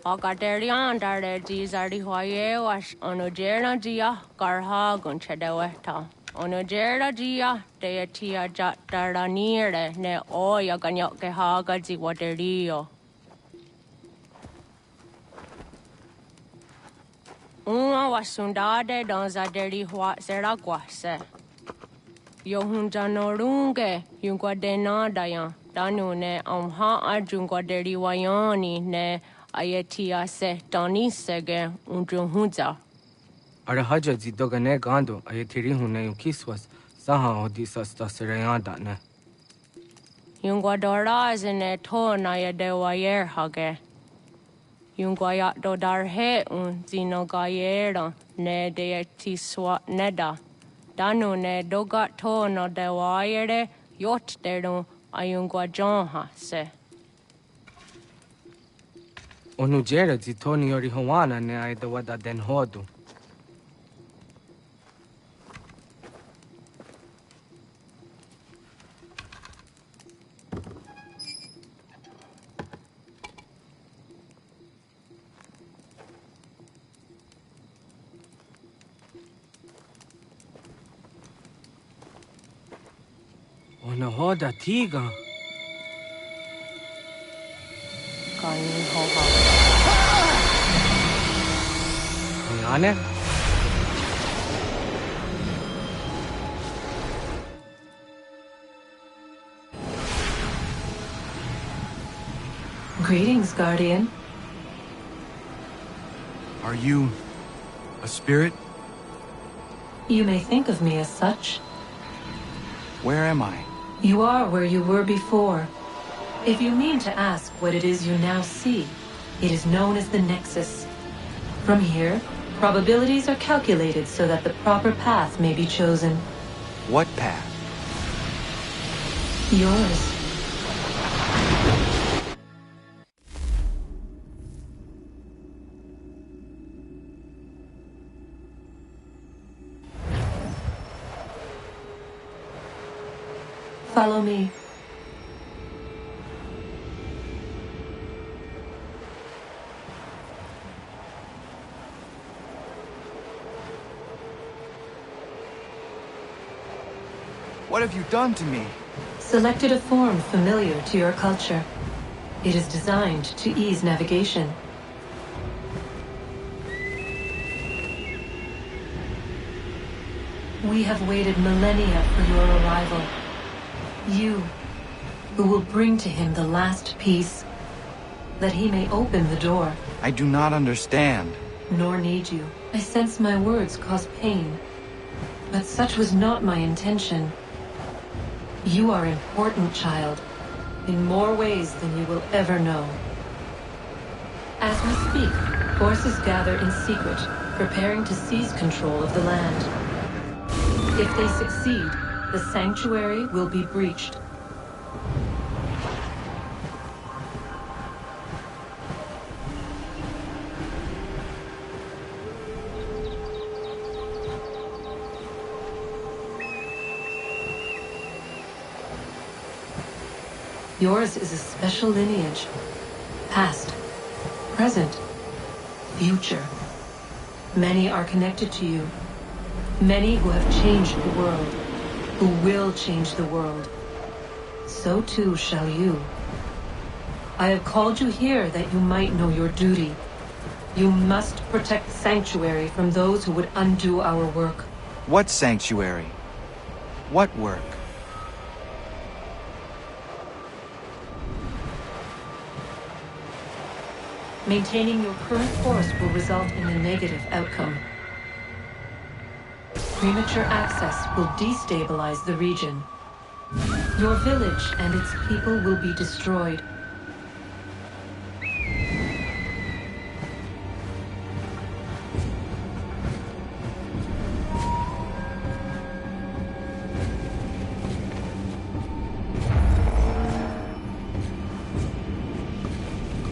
Agaderian Daredi Zardi was Onojera Gia Garha Gunchedeweta. Onojera Gia Deatia Jataranire ne Oya Ganyoke Haga Ziwaterio. Uma was Sundade Donzaderi Hua Seraguase. Yohunjanorunge, Yunguadena Dayan, Danune, Amha Junguaderi Wayani, ne Ayetia se Donisege, Unjunhuza. Arahaja Zidogane Gando, Ayetiri Hune Kiswas, Saha Odisas Taserayanda. Yunguadora is in a ton Ayadewayer Hage. Yunguayat Dodarhe un Zinogayera, ne deetiswa neda. Danu ne dogat to no de wayere yot deru ayungwa jonha se. Onujera zitoni yori hawana ne aidawada den hodu. Ona hoda tiga. Kani hoha. Oyane? Greetings, Guardian. Are you a spirit? You may think of me as such. Where am I? You are where you were before. If you mean to ask what it is you now see, it is known as the Nexus. From here, probabilities are calculated so that the proper path may be chosen. What path? Yours. Follow me. What have you done to me? Selected a form familiar to your culture. It is designed to ease navigation. We have waited millennia for your arrival. You, who will bring to him the last piece, that he may open the door. I do not understand. Nor need you. I sense my words cause pain. But such was not my intention. You are important, child, in more ways than you will ever know. As we speak, forces gather in secret, preparing to seize control of the land. If they succeed, the sanctuary will be breached. Yours is a special lineage. Past, present, future. Many are connected to you. Many who have changed the world, who will change the world. So too shall you. I have called you here that you might know your duty. You must protect the sanctuary from those who would undo our work. What sanctuary? What work? Maintaining your current course will result in a negative outcome. Premature access will destabilize the region. Your village and its people will be destroyed.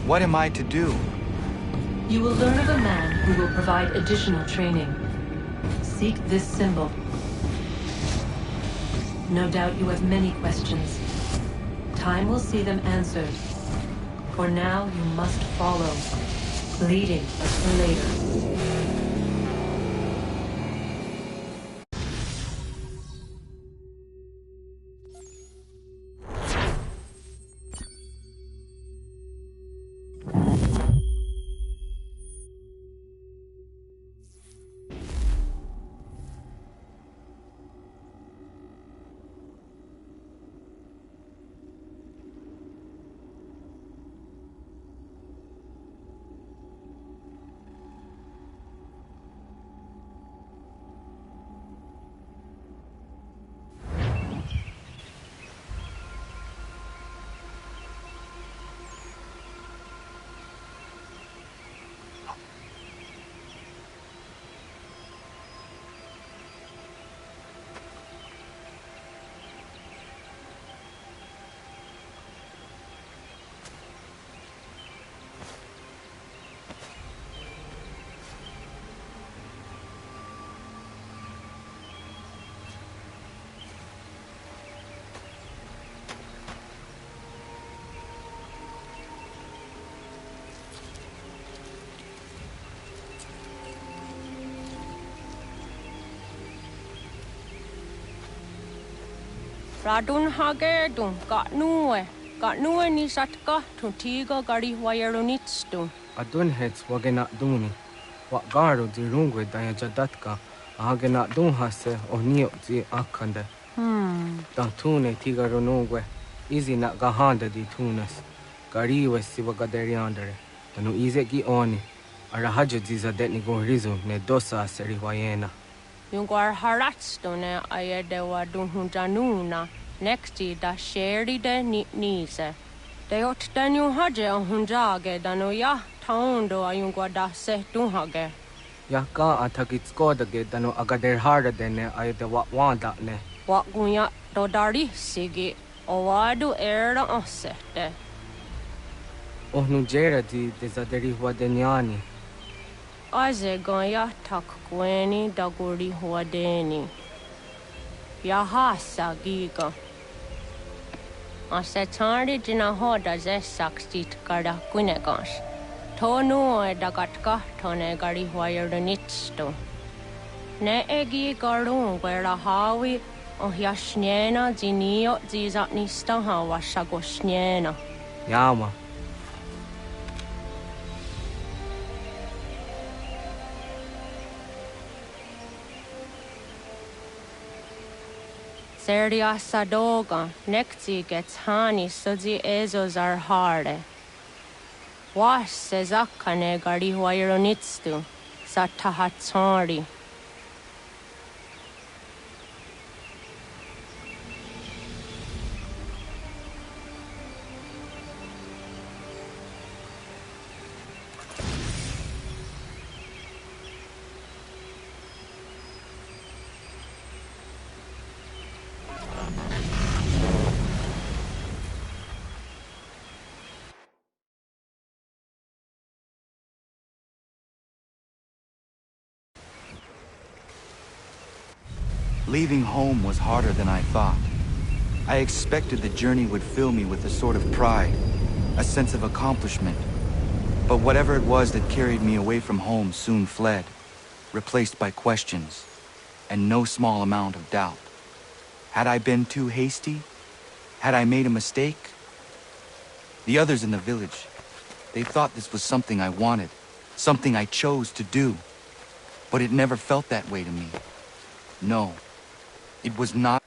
What am I to do? You will learn of a man who will provide additional training. Seek this symbol. No doubt you have many questions. Time will see them answered. For now, you must follow. leading us for later. Radun hagerdun got nue ni satka to tiga gari wayerunitstu. Adun hets wagena duni. Wa garo di rungwe daya jadatka. Ahagena dun hase o nio di akande. Da tune tiga runungwe. Izi na gahanda di tunas. Gariwe siwa gaderiandere. Tanu ize gi oni. Arahajo di zadetni go rizu ne dosa seri wayena. Yungwar haratstone ayedewa dunhunjanuna nexti da sheri de nise. De ot danu haje hunjage danu ya taundo ayungwa da se dunhage. Ya ka atakitskoda danu agader harda dene ayedewa wanda ne. Wa gunya do dari sigi owadu era osete. Ohnu jera di zaderi wadenyani. Aze goya tak gweni daguri huadeni. Yahasa giga. Ase tardi jina hoda ze sakstit kada kunegas. Tonu e dagatka tone gari huayernitsto. Ne egi garun gwera hawi o yashnena zinio zizatnista hawa shagoshnena. Yama. Seria sadoga, nekti gets hani sudzi ezos are harde. Was sezakane gari huayronitstu, satahatsari. Leaving home was harder than I thought. I expected the journey would fill me with a sort of pride, a sense of accomplishment. But whatever it was that carried me away from home soon fled, replaced by questions, and no small amount of doubt. Had I been too hasty? Had I made a mistake? The others in the village, they thought this was something I wanted, something I chose to do. But it never felt that way to me. No, it was not.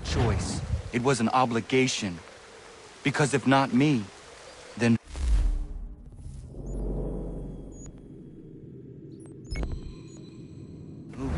Choice. It was an obligation. Because if not me, then... who?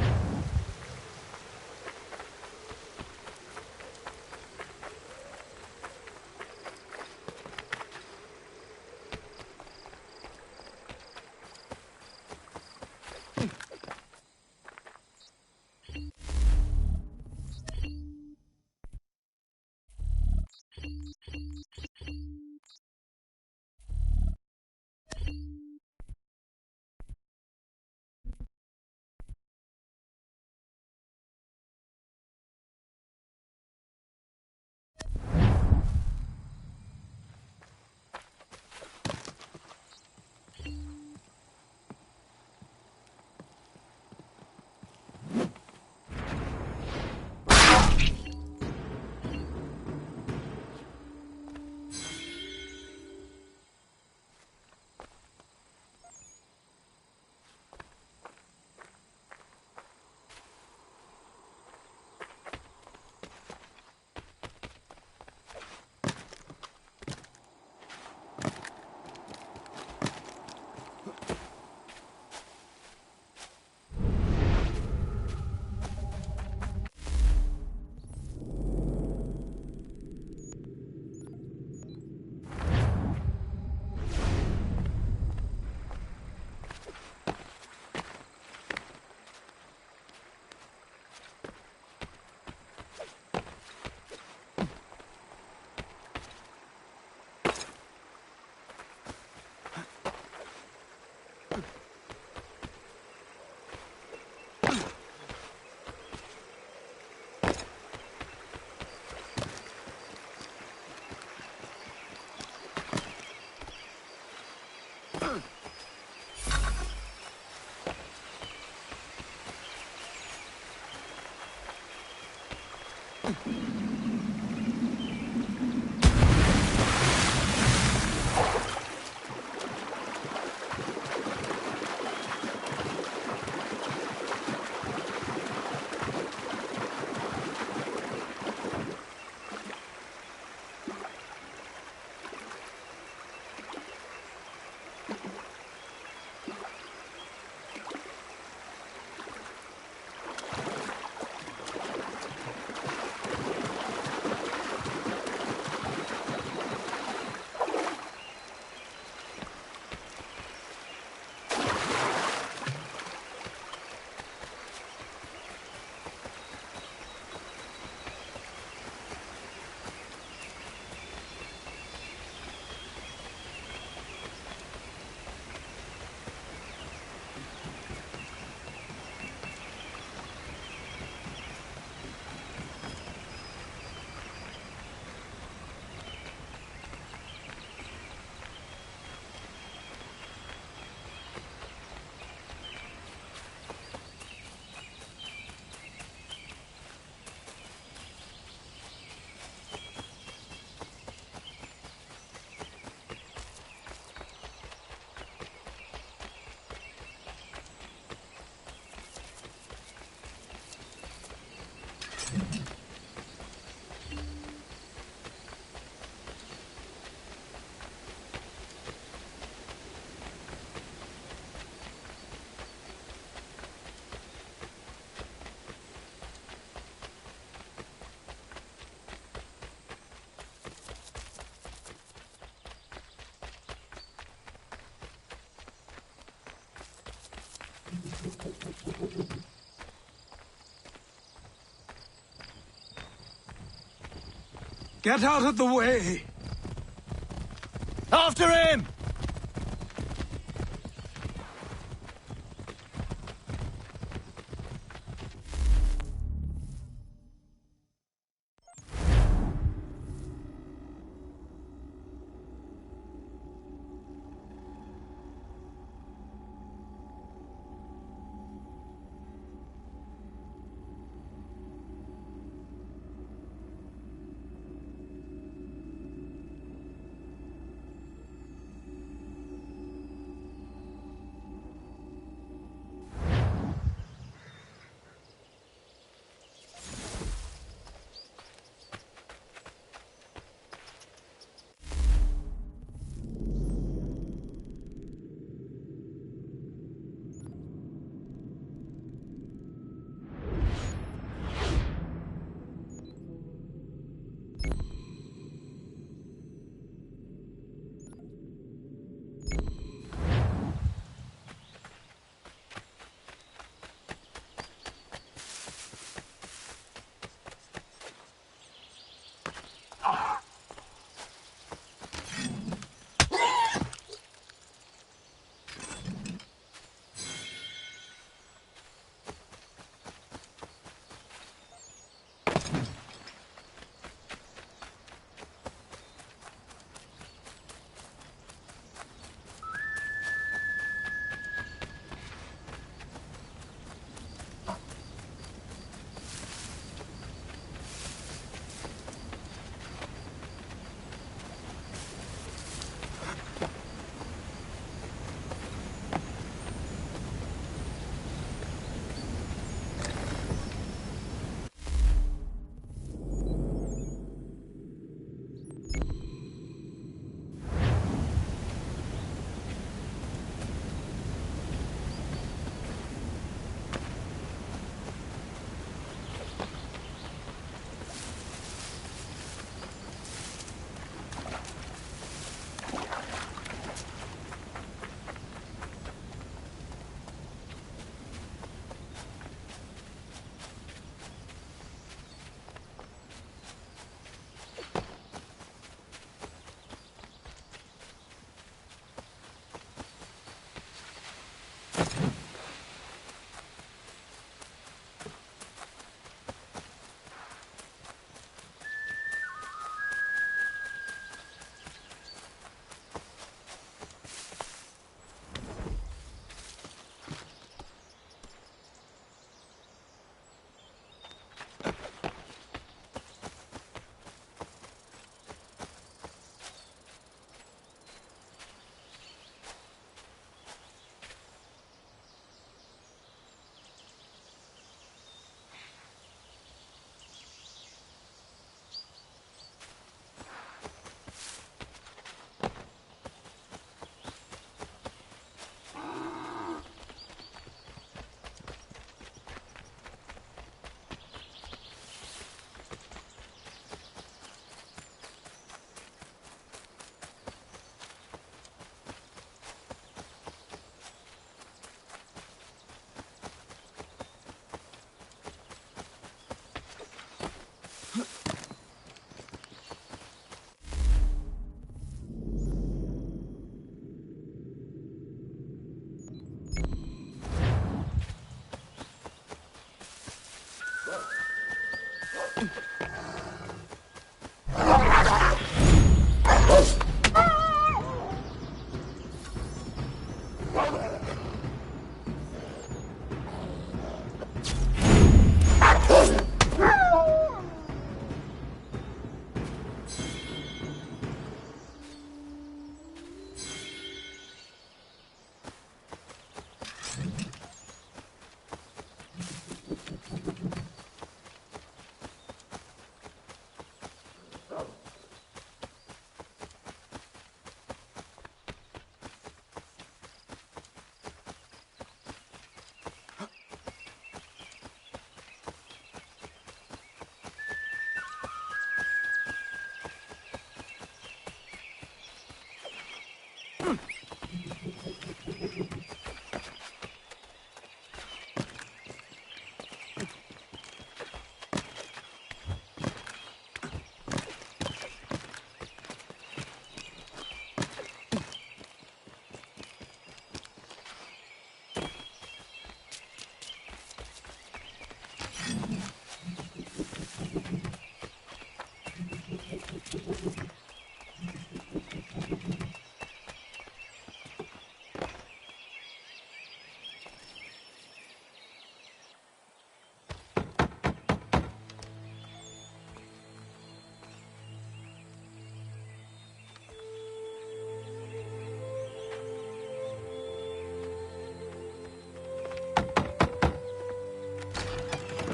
Get out of the way! After him!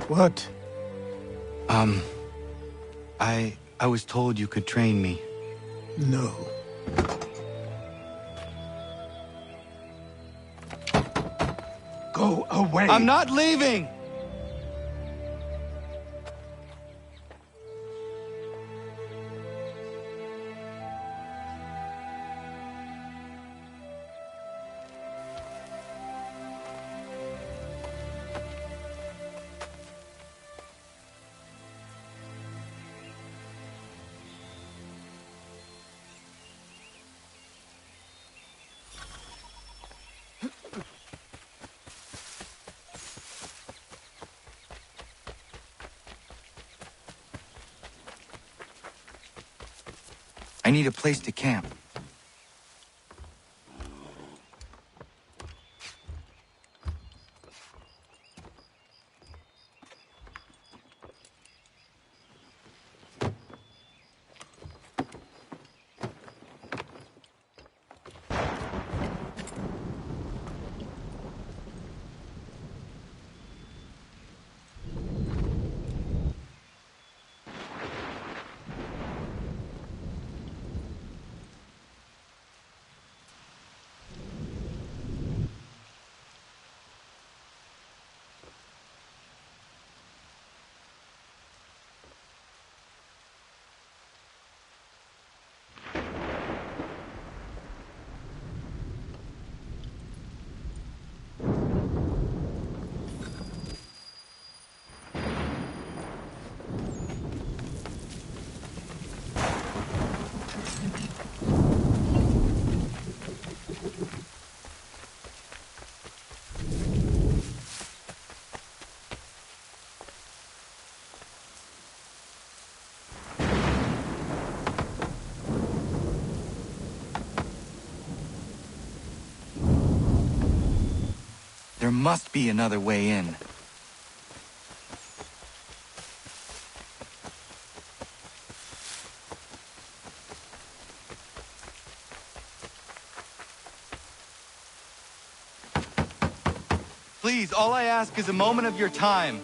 What? I was told you could train me. No. Go away! I'm not leaving! I need a place to camp. There must be another way in. Please, all I ask is a moment of your time.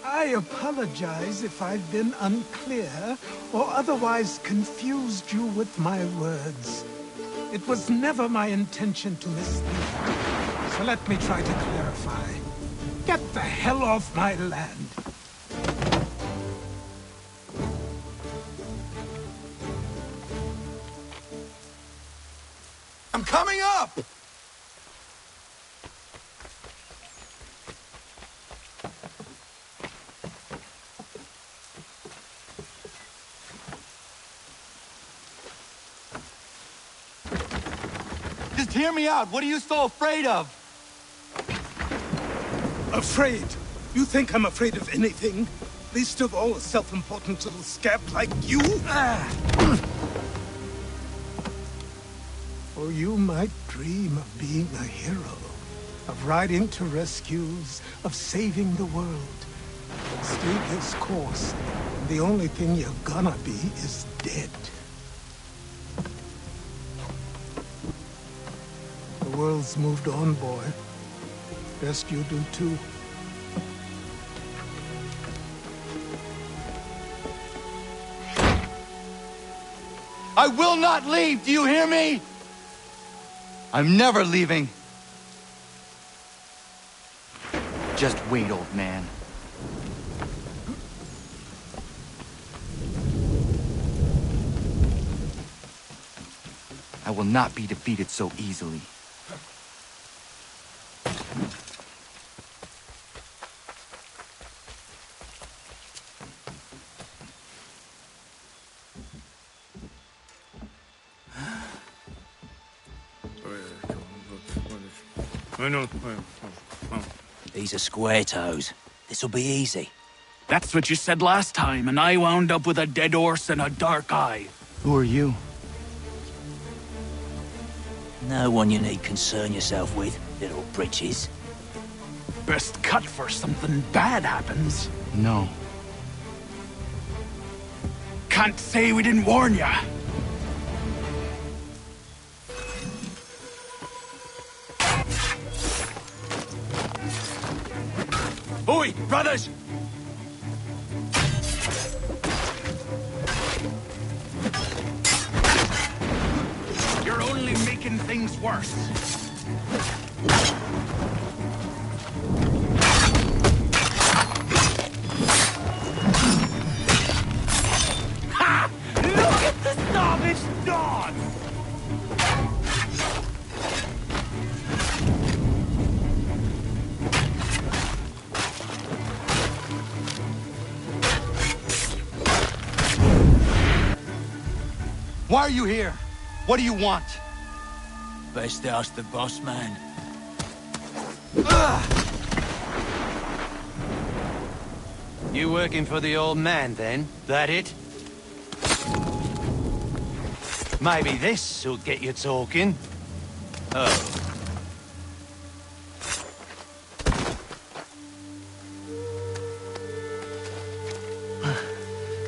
I apologize if I've been unclear or otherwise confused you with my words. It was never my intention to mislead. So let me try to clarify. Get the hell off my land. I'm coming up! Just hear me out. What are you so afraid of? Afraid? You think I'm afraid of anything? Least of all a self-important little scab like you. Or you might dream of being a hero, of riding to rescues, of saving the world. But stay this course, and the only thing you're gonna be is dead. The world's moved on, boy. Best you do too. I will not leave, do you hear me? I'm never leaving. Just wait, old man. I will not be defeated so easily. These are square toes. This'll be easy. That's what you said last time, and I wound up with a dead horse and a dark eye. Who are you? No one you need concern yourself with, little britches. Best cut for something bad happens. No. Can't say we didn't warn ya. Oi, brothers! You're only making things worse. Ha! Look at the snobbish dog! Why are you here? What do you want? Best ask the boss man. You working for the old man, then? That it? Maybe this'll get you talking. Oh.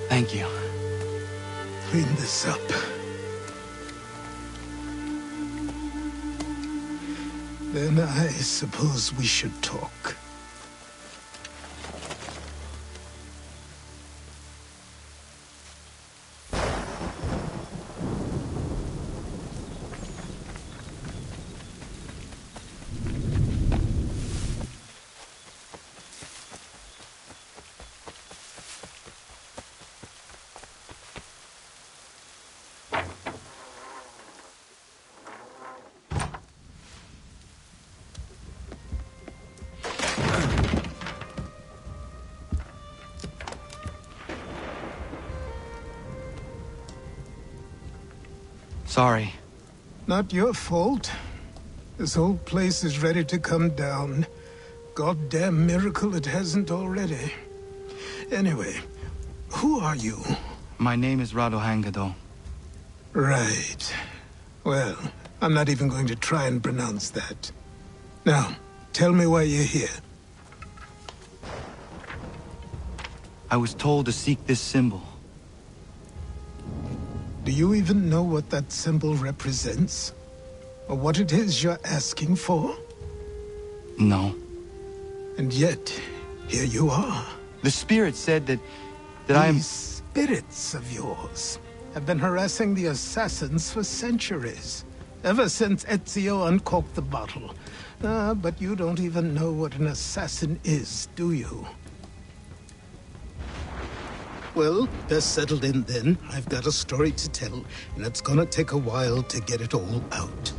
Thank you. Clean this up. Then I suppose we should talk. Sorry. Not your fault. This whole place is ready to come down. Goddamn miracle it hasn't already. Anyway, who are you? My name is Radohangado. Right. Well, I'm not even going to try and pronounce that. Now, tell me why you're here. I was told to seek this symbol. Do you even know what that symbol represents? Or what it is you're asking for? No. And yet, here you are. The spirit said that I am... These spirits of yours have been harassing the assassins for centuries. Ever since Ezio uncorked the bottle. But you don't even know what an assassin is, do you? Well, best settled in then. I've got a story to tell, and it's gonna take a while to get it all out.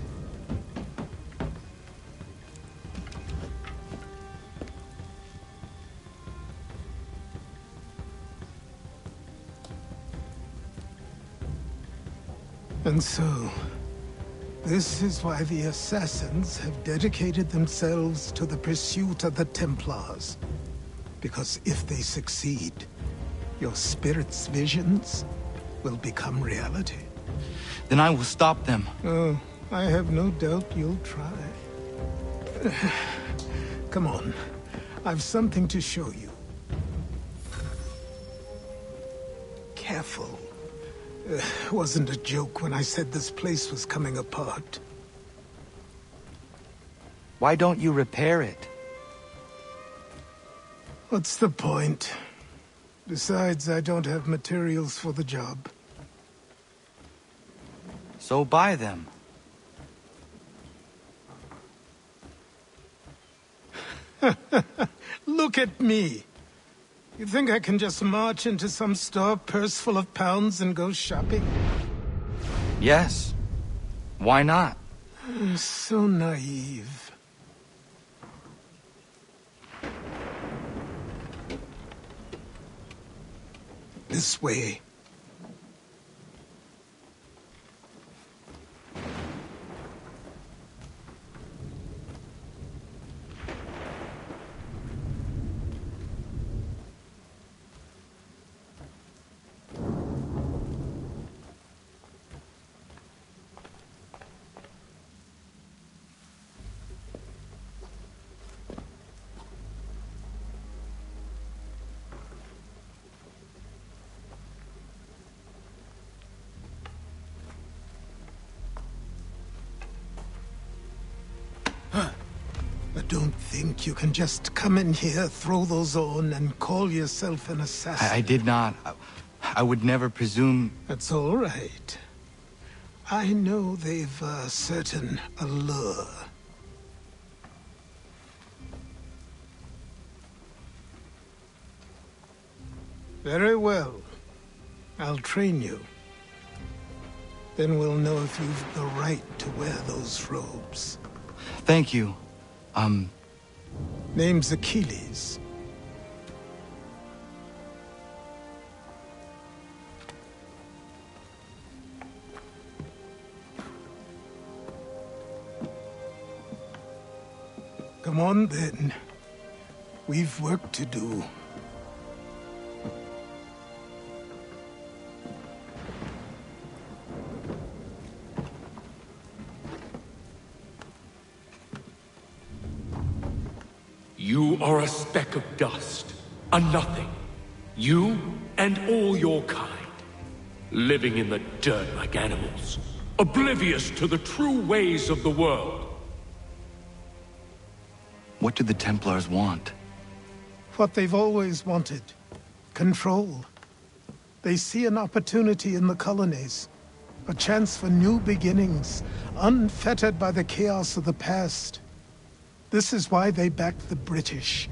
And so, this is why the assassins have dedicated themselves to the pursuit of the Templars. Because if they succeed, Your spirit's visions will become reality. Then I will stop them. Oh, I have no doubt you'll try. Come on. I've something to show you. Careful. Wasn't a joke when I said this place was coming apart. Why don't you repair it? What's the point? Besides, I don't have materials for the job. So buy them. Look at me. You think I can just march into some store, purse full of pounds, and go shopping? Yes. Why not? So naive. This way. Don't think you can just come in here, throw those on, and call yourself an assassin. I did not. I would never presume... That's all right. I know they've a certain allure. Very well. I'll train you. Then we'll know if you've the right to wear those robes. Thank you. Name's Achilles. Come on, then. We've work to do. You are a speck of dust, a nothing. You and all your kind. Living in the dirt like animals. Oblivious to the true ways of the world. What do the Templars want? What they've always wanted. Control. They see an opportunity in the colonies. A chance for new beginnings, unfettered by the chaos of the past. This is why they backed the British.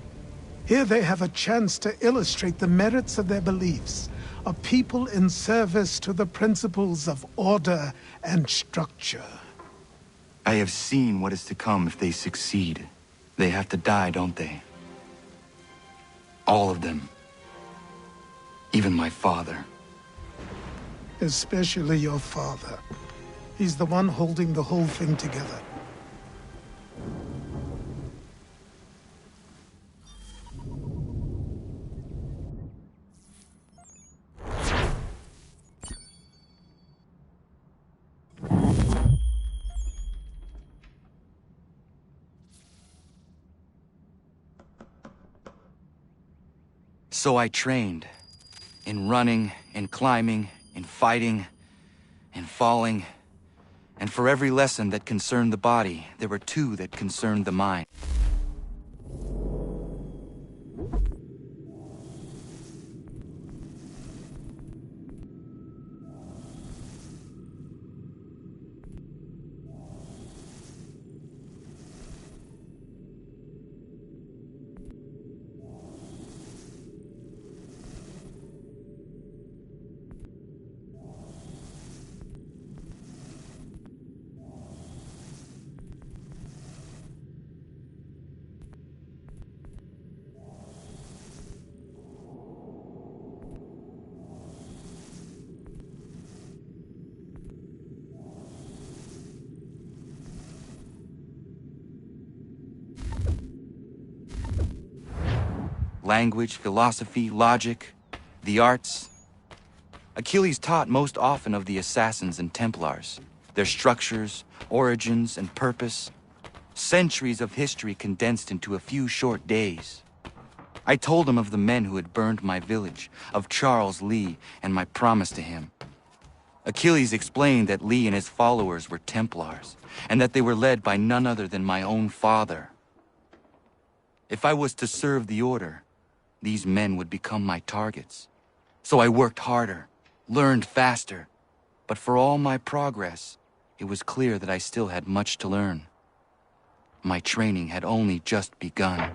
Here they have a chance to illustrate the merits of their beliefs. A people in service to the principles of order and structure. I have seen what is to come if they succeed. They have to die, don't they? All of them. Even my father. Especially your father. He's the one holding the whole thing together. So I trained. In running, in climbing, in fighting, in falling. And for every lesson that concerned the body, there were two that concerned the mind. Language, philosophy, logic. the arts. Achilles taught most often of the assassins and Templars, their structures, origins, and purpose. Centuries of history condensed into a few short days. I told him of the men who had burned my village, of Charles Lee, and my promise to him. Achilles explained that Lee and his followers were Templars, and that they were led by none other than my own father. If I was to serve the order, these men would become my targets. So I worked harder, learned faster, but for all my progress, it was clear that I still had much to learn. My training had only just begun.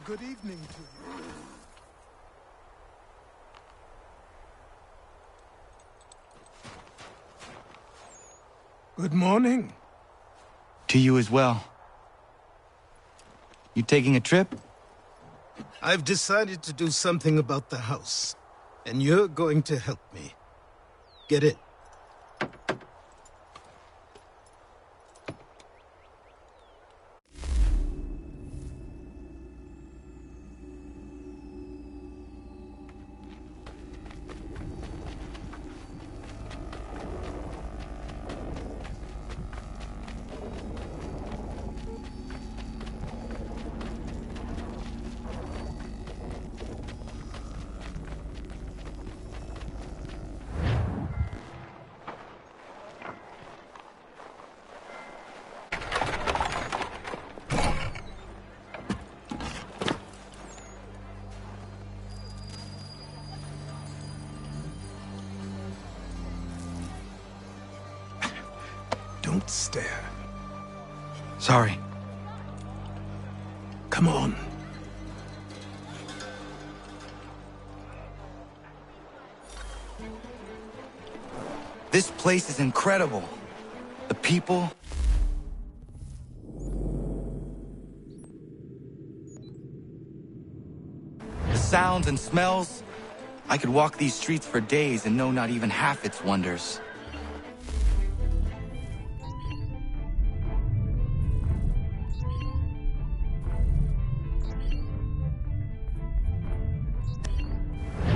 Good evening to you. Good morning. To you as well. You taking a trip? I've decided to do something about the house, and you're going to help me. Get in. Don't stare. Sorry. Come on. This place is incredible. The people... the sounds and smells. I could walk these streets for days and know not even half its wonders.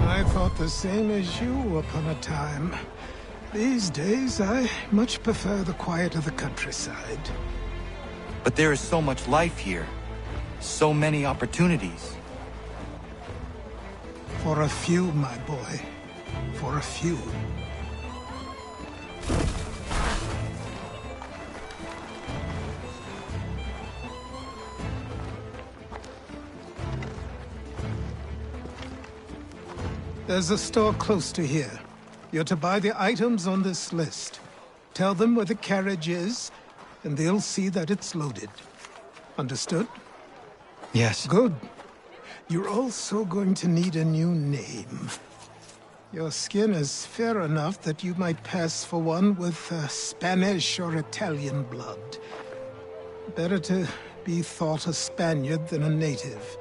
I thought the same as you upon a time. These days, I much prefer the quiet of the countryside. But there is so much life here. So many opportunities. For a few, my boy. For a few. There's a store close to here. You're to buy the items on this list. Tell them where the carriage is, and they'll see that it's loaded. Understood? Yes. Good. You're also going to need a new name. Your skin is fair enough that you might pass for one with Spanish or Italian blood. Better to be thought a Spaniard than a native.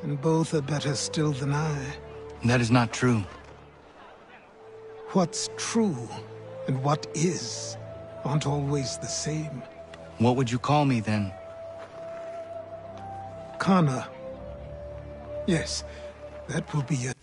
And both are better still than I. That is not true. What's true and what is aren't always the same. What would you call me then? Kana. Yes, that will be it.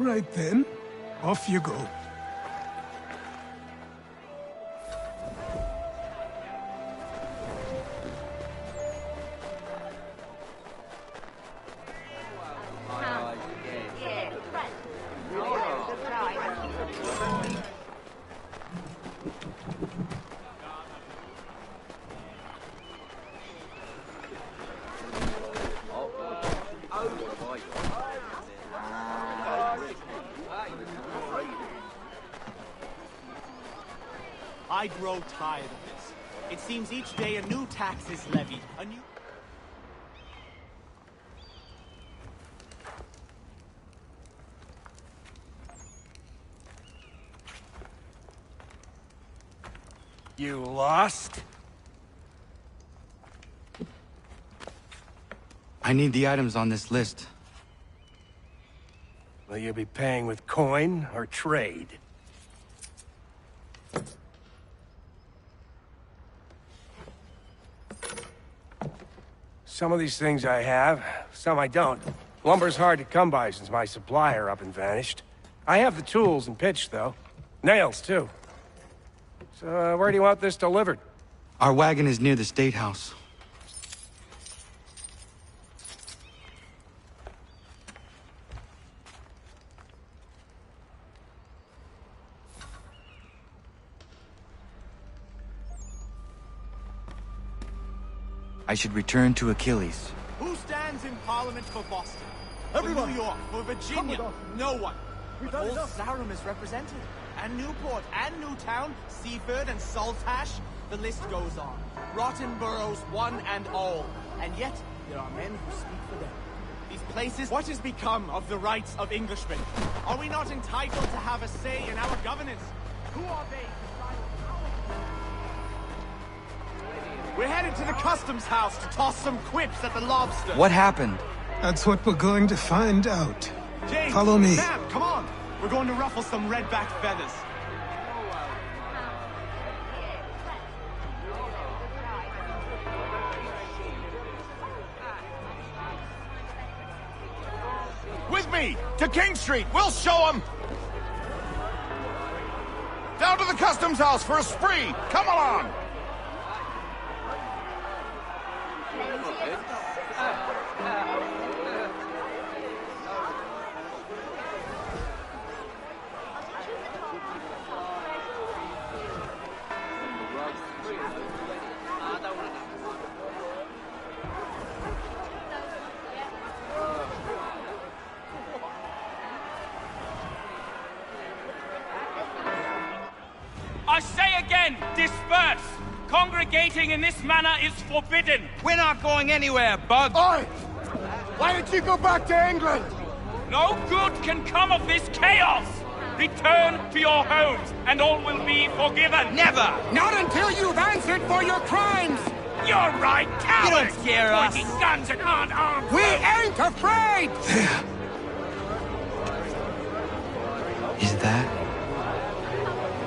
right then. Off you go. I grow tired of this. It seems each day a new tax is levied, a new... You lost? I need the items on this list. Will you be paying with coin or trade? Some of these things I have, some I don't. Lumber's hard to come by since my supplier up and vanished. I have the tools and pitch, though. Nails, too. So, where do you want this delivered? Our wagon is near the State House. I should return to Achilles. Who stands in Parliament for Boston? Everyone. For New York, for Virginia? No one. But all Sarum is represented. And Newport, and Newtown, Seaford, and Saltash. The list goes on. Rotten boroughs, one and all. And yet, there are men who speak for them. These places, what has become of the rights of Englishmen? Are we not entitled to have a say in our governance? Who are they? We're headed to the customs house to toss some quips at the lobster. What happened? That's what we're going to find out. James, follow me. Sam, come on. We're going to ruffle some red-backed feathers. With me! To King Street! We'll show them! Down to the customs house for a spree! Come along! I say again, disperse! Congregating in this manner is forbidden! We're not going anywhere, Bug! Oi! Why did you go back to England? No good can come of this chaos! Return to your homes, and all will be forgiven! Never! Not until you've answered for your crimes! You're right, cowards! You don't scare us! Pointing guns and aren't armed! We ain't afraid! There. Is that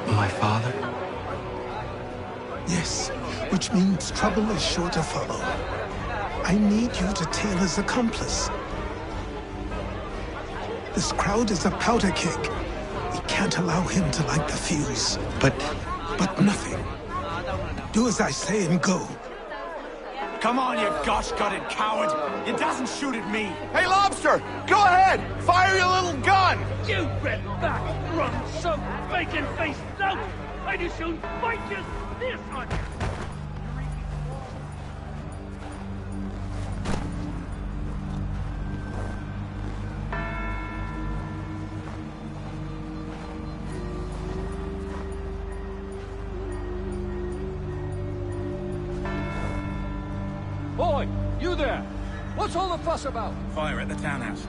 my father? Yes, which means trouble is sure to follow. I need you to tail his accomplice. This crowd is a powder keg. We can't allow him to light the fuse. But nothing. Do as I say and go. Come on, you gosh-gutted coward! You doesn't shoot at me! Hey, Lobster! Go ahead! Fire your little gun! You red-back, rum-soaked, bacon-faced lout! I'd as soon fight you this on you! Boy, you there! What's all the fuss about? Fire at the townhouse.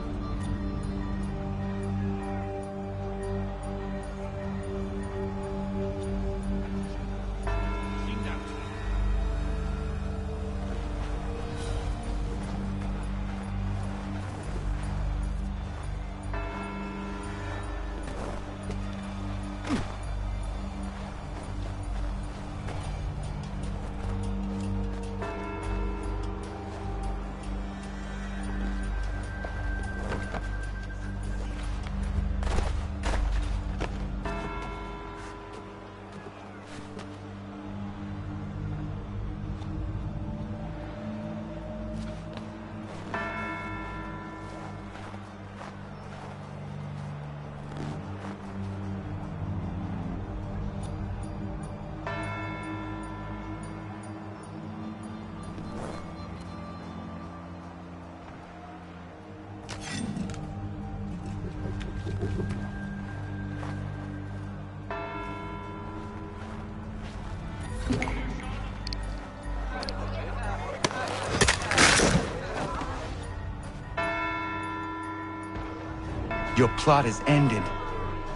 Your plot is ended.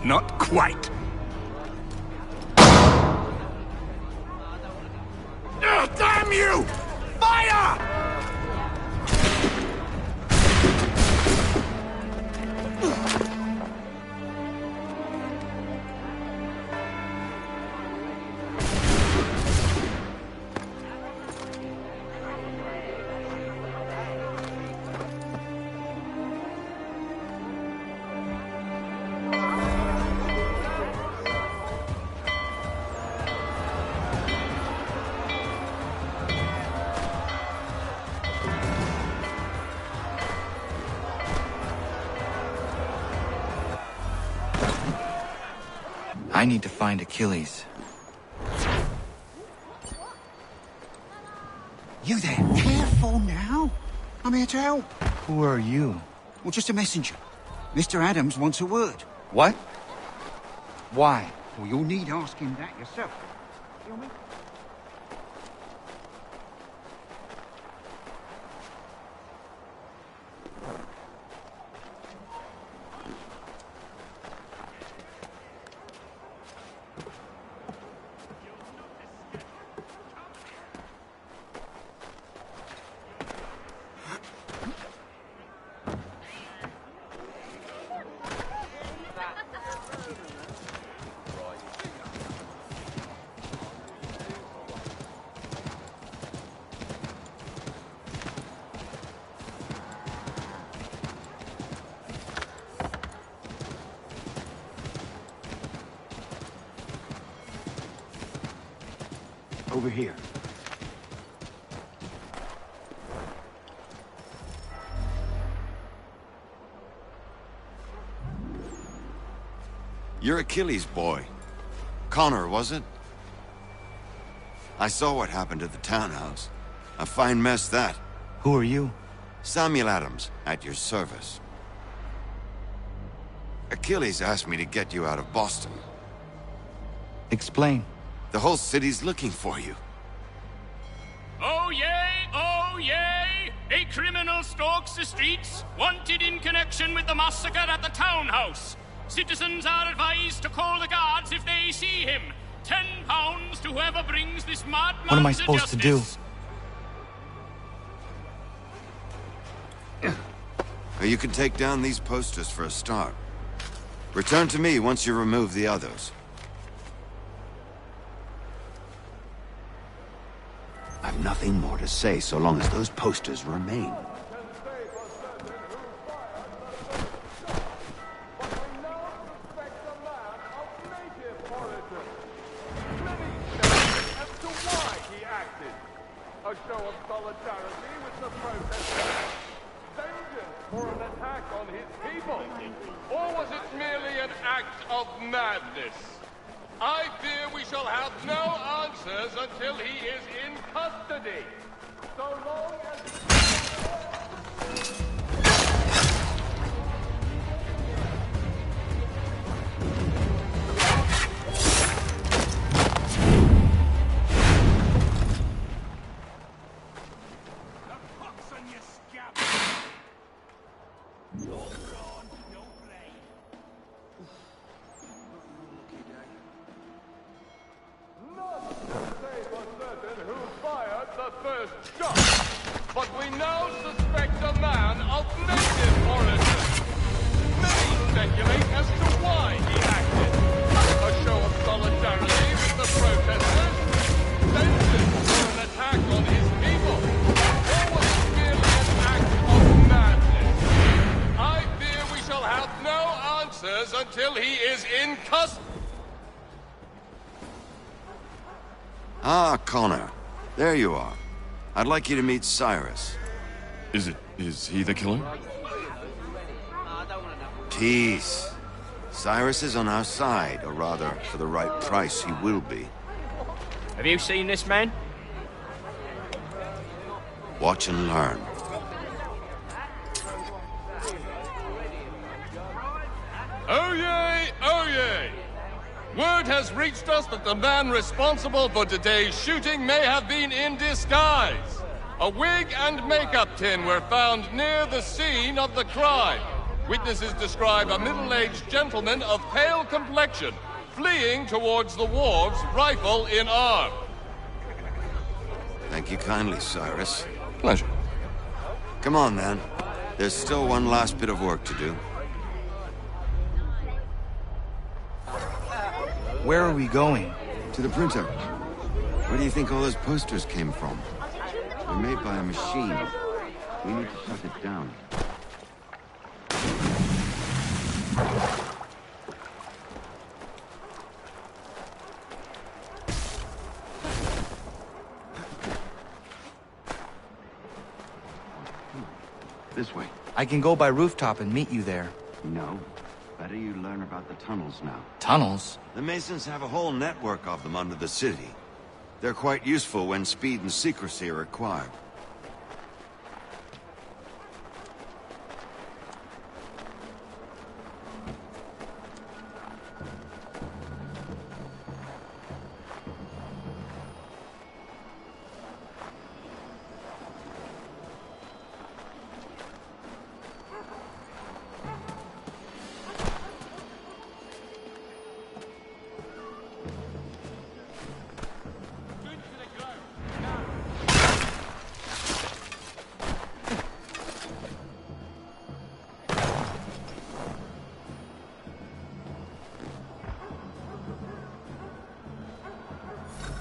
Not quite. Damn you! Fire! I need to find Achilles. You there? Careful now. I'm here to help. Who are you? Well, just a messenger. Mr. Adams wants a word. What? Why? Well, you'll need asking that yourself. Feel me? Over here. You're Achilles' boy. Connor, was it? I saw what happened at the townhouse. A fine mess, that. Who are you? Samuel Adams, at your service. Achilles asked me to get you out of Boston. Explain. The whole city's looking for you. Oh yay, oh yay! A criminal stalks the streets, wanted in connection with the massacre at the townhouse. Citizens are advised to call the guards if they see him. £10 to whoever brings this madman What am I supposed to do? You can take down these posters for a start. Return to me once you remove the others. I've nothing more to say so long as those posters remain. A show of solidarity with the protesters? Vengeance for an attack on his people? Or was it merely an act of madness? I fear we shall have no answers until he is in custody. So long as... But we now suspect a man of native origin. Many speculate as to why he acted. A show of solidarity with the protesters? Vengeance for an attack on his people? Or was it merely an act of madness? I fear we shall have no answers until he is in custody. Ah, Connor. There you are. I'd like you to meet Cyrus. Is he the killer? Peace. Cyrus is on our side, or rather, for the right price, he will be. Have you seen this man? Watch and learn. Oh Word has reached us that the man responsible for today's shooting may have been in disguise. A wig and makeup tin were found near the scene of the crime. Witnesses describe a middle-aged gentleman of pale complexion fleeing towards the wharves, rifle in arm. Thank you kindly, Cyrus. Pleasure. Come on, then. There's still one last bit of work to do. Where are we going? To the printer. Where do you think all those posters came from? They're made by a machine. We need to shut it down. This way. I can go by rooftop and meet you there. No. Better you learn about the tunnels now. Tunnels? The Masons have a whole network of them under the city. They're quite useful when speed and secrecy are required.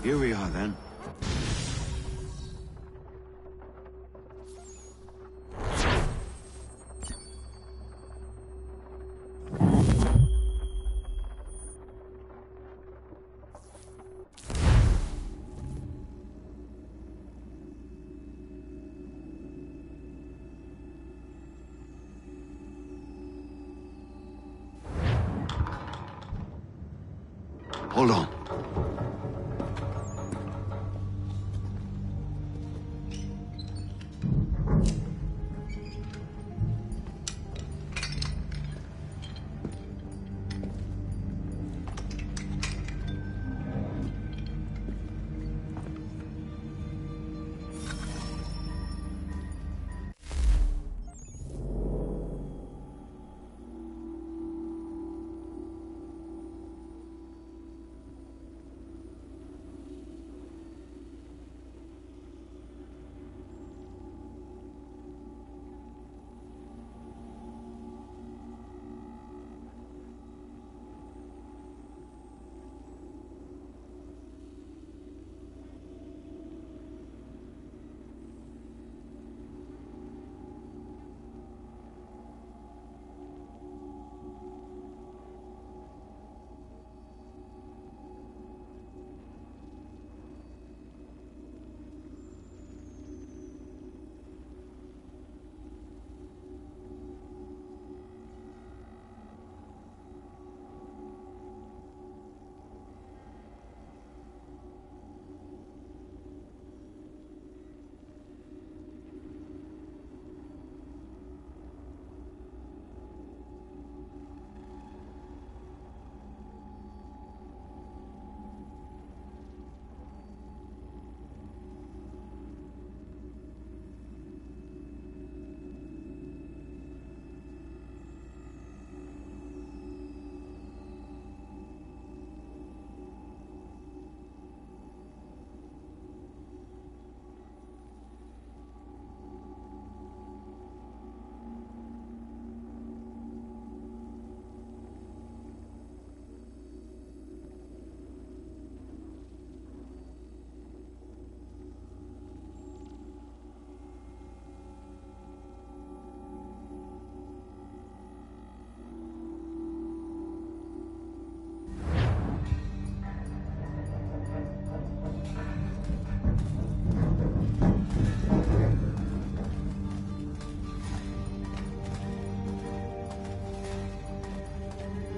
Here we are, then. Hold on.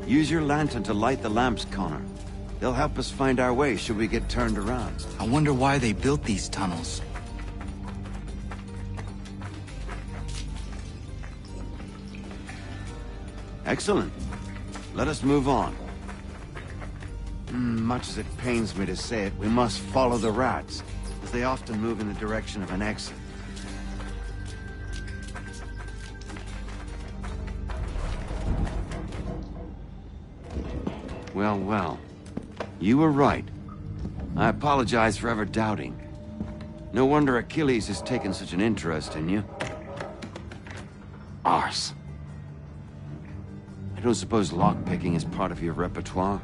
Use your lantern to light the lamps, Connor. They'll help us find our way should we get turned around. I wonder why they built these tunnels. Excellent. Let us move on. Much as it pains me to say it, we must follow the rats, as they often move in the direction of an exit. Well, well. You were right. I apologize for ever doubting. No wonder Achilles has taken such an interest in you. Arse. I don't suppose lockpicking is part of your repertoire?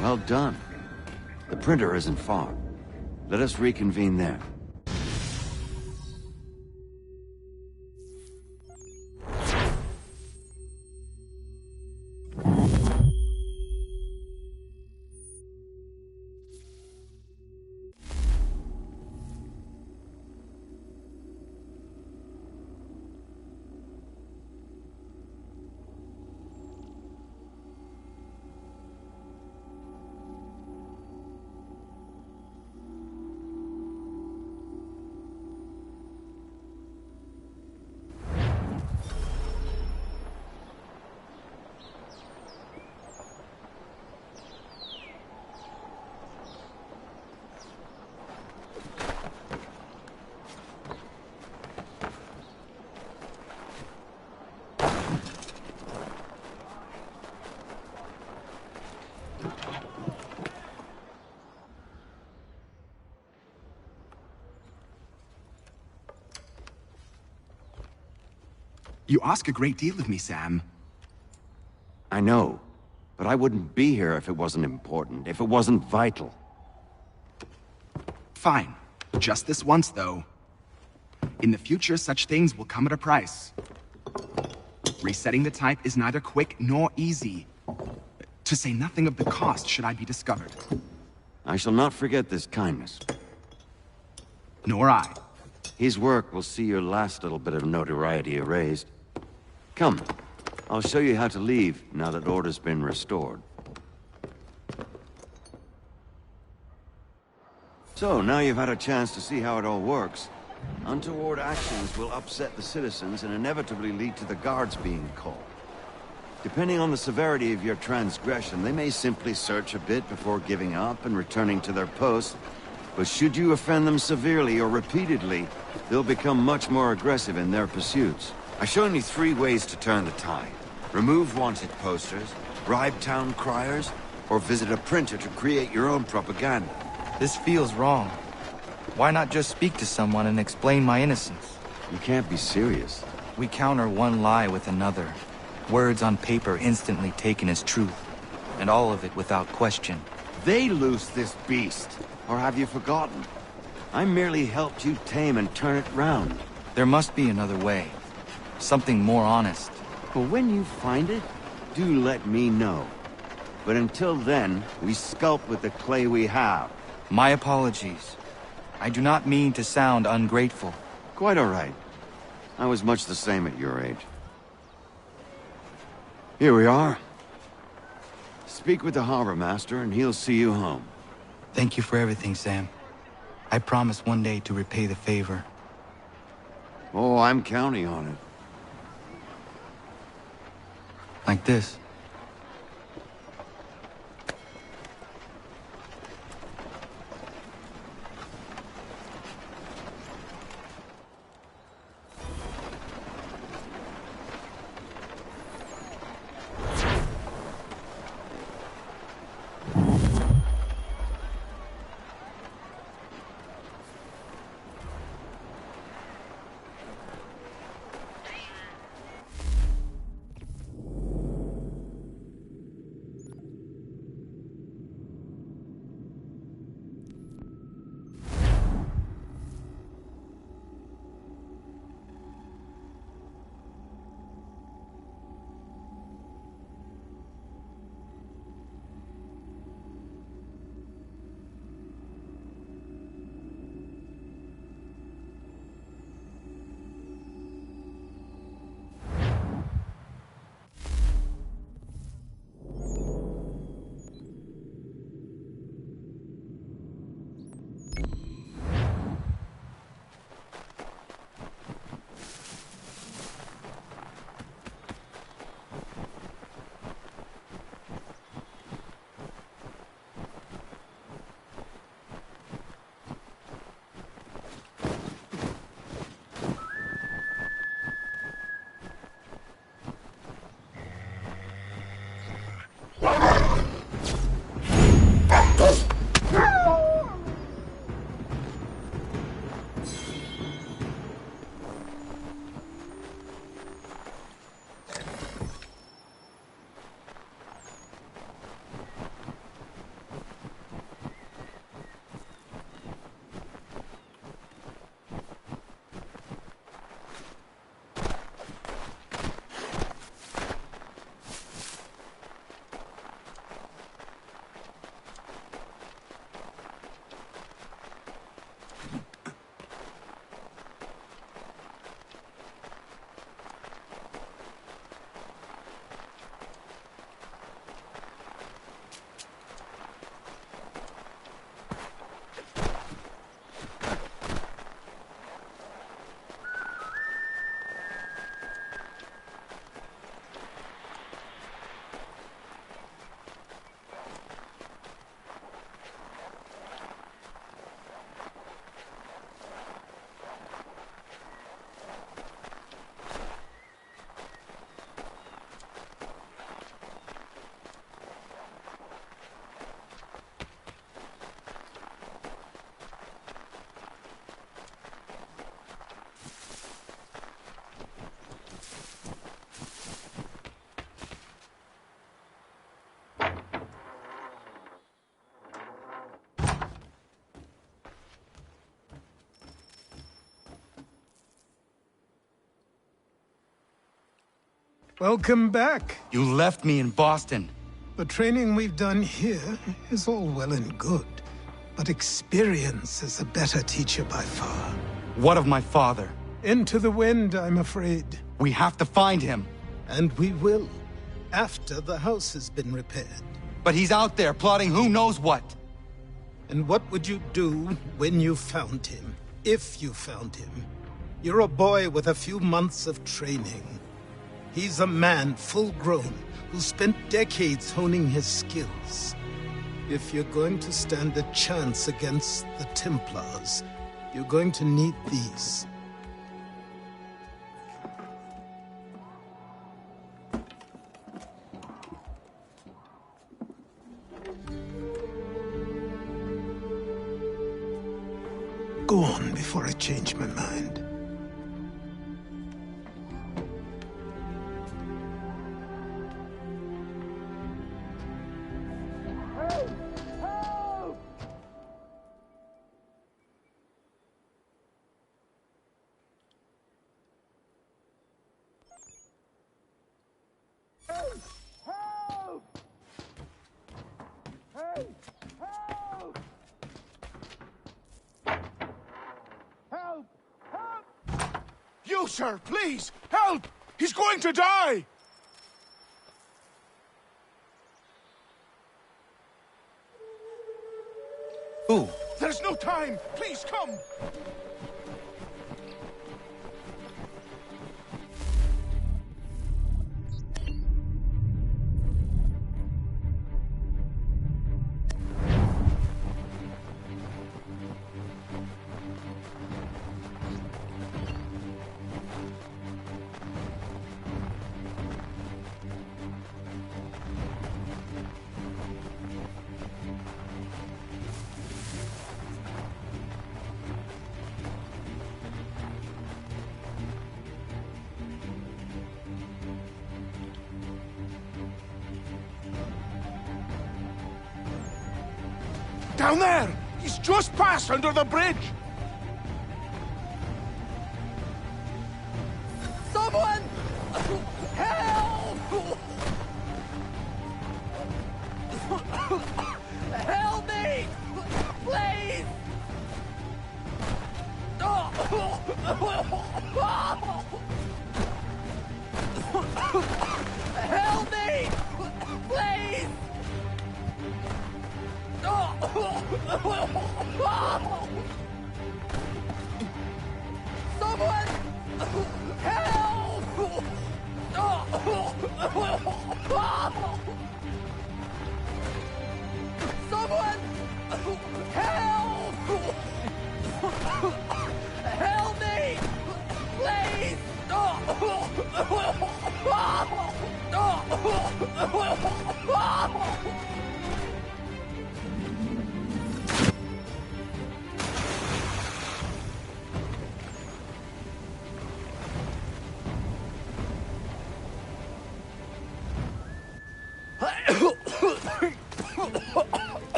Well done. The printer isn't far. Let us reconvene there. You ask a great deal of me, Sam. I know, but I wouldn't be here if it wasn't important, if it wasn't vital. Fine. Just this once, though. In the future, such things will come at a price. Resetting the type is neither quick nor easy. To say nothing of the cost should I be discovered. I shall not forget this kindness. Nor I. His work will see your last little bit of notoriety erased. Come, I'll show you how to leave now that order's been restored. So, now you've had a chance to see how it all works. Untoward actions will upset the citizens and inevitably lead to the guards being called. Depending on the severity of your transgression, they may simply search a bit before giving up and returning to their posts. But should you offend them severely or repeatedly, they'll become much more aggressive in their pursuits. I've shown you 3 ways to turn the tide. Remove wanted posters, bribe town criers, or visit a printer to create your own propaganda. This feels wrong. Why not just speak to someone and explain my innocence? You can't be serious. We counter one lie with another. Words on paper instantly taken as truth. And all of it without question. They loose this beast. Or have you forgotten? I merely helped you tame and turn it round. There must be another way. Something more honest. Well, when you find it, do let me know. But until then, we sculpt with the clay we have. My apologies. I do not mean to sound ungrateful. Quite all right. I was much the same at your age. Here we are. Speak with the harbor master and he'll see you home. Thank you for everything, Sam. I promise one day to repay the favor. Oh, I'm counting on it. Like this. Welcome back. You left me in Boston. The training we've done here is all well and good, but experience is a better teacher by far. What of my father? Into the wind, I'm afraid. We have to find him. And we will, after the house has been repaired. But he's out there plotting who knows what. And what would you do when you found him? If you found him? You're a boy with a few months of training. He's a man full grown who spent decades honing his skills. If you're going to stand a chance against the Templars, you're going to need these. Go on before I change my mind. You, sir, please, help! He's going to die! Who? There's no time! Please, come! Down there! He's just passed under the bridge! Someone! Help! Help me! Please! Help me! Please! Someone! Help! Someone! Help! Help me! Please!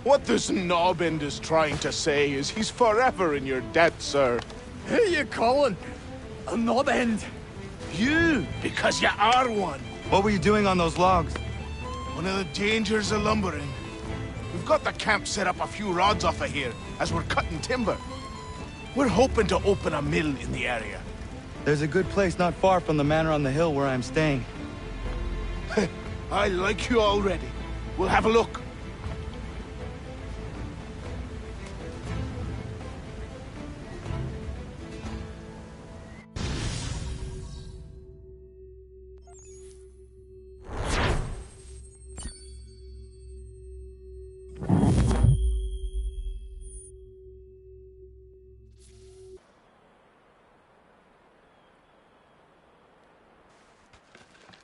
What this knobend is trying to say is he's forever in your debt, sir. Who you calling a knobend? You, because you are one. What were you doing on those logs? One of the dangers of lumbering. We've got the camp set up a few rods off of here, as we're cutting timber. We're hoping to open a mill in the area. There's a good place not far from the manor on the hill where I'm staying. I like you already. We'll have a look.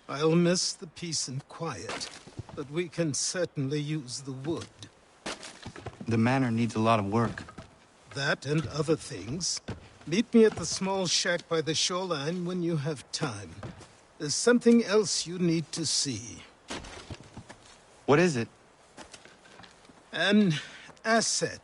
I'll miss the peace and quiet, but we can certainly use the wood. The manor needs a lot of work. That and other things. Meet me at the small shack by the shoreline when you have time. There's something else you need to see. What is it? An asset.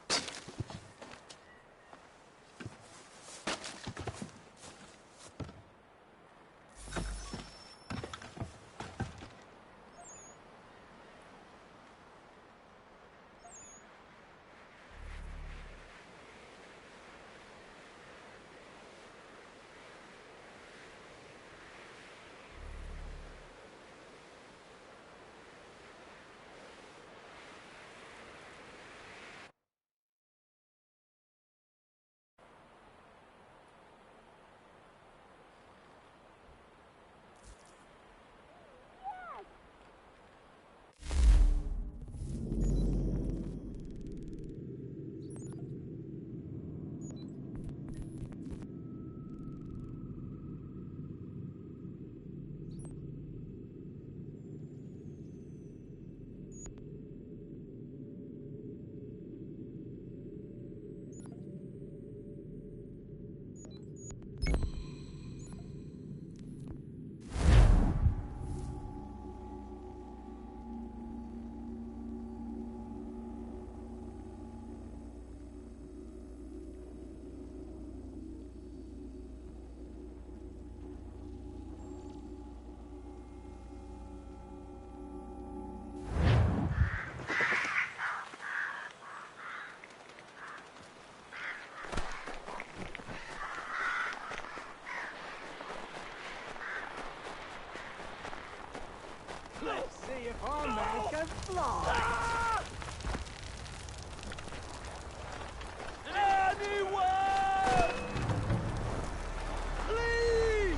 Let's see if our man can fly. Anyone! Please!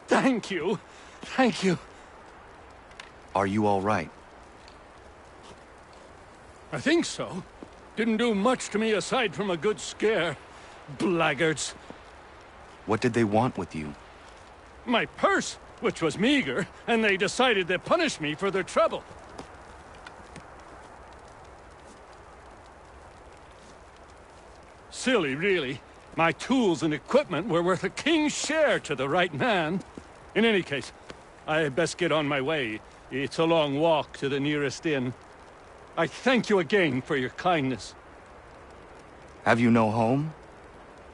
Thank you. Thank you. Are you all right? I think so. Didn't do much to me aside from a good scare. Blackguards. What did they want with you? My purse, which was meager, and they decided to punish me for their trouble. Silly, really. My tools and equipment were worth a king's share to the right man. In any case, I best get on my way. It's a long walk to the nearest inn. I thank you again for your kindness. Have you no home?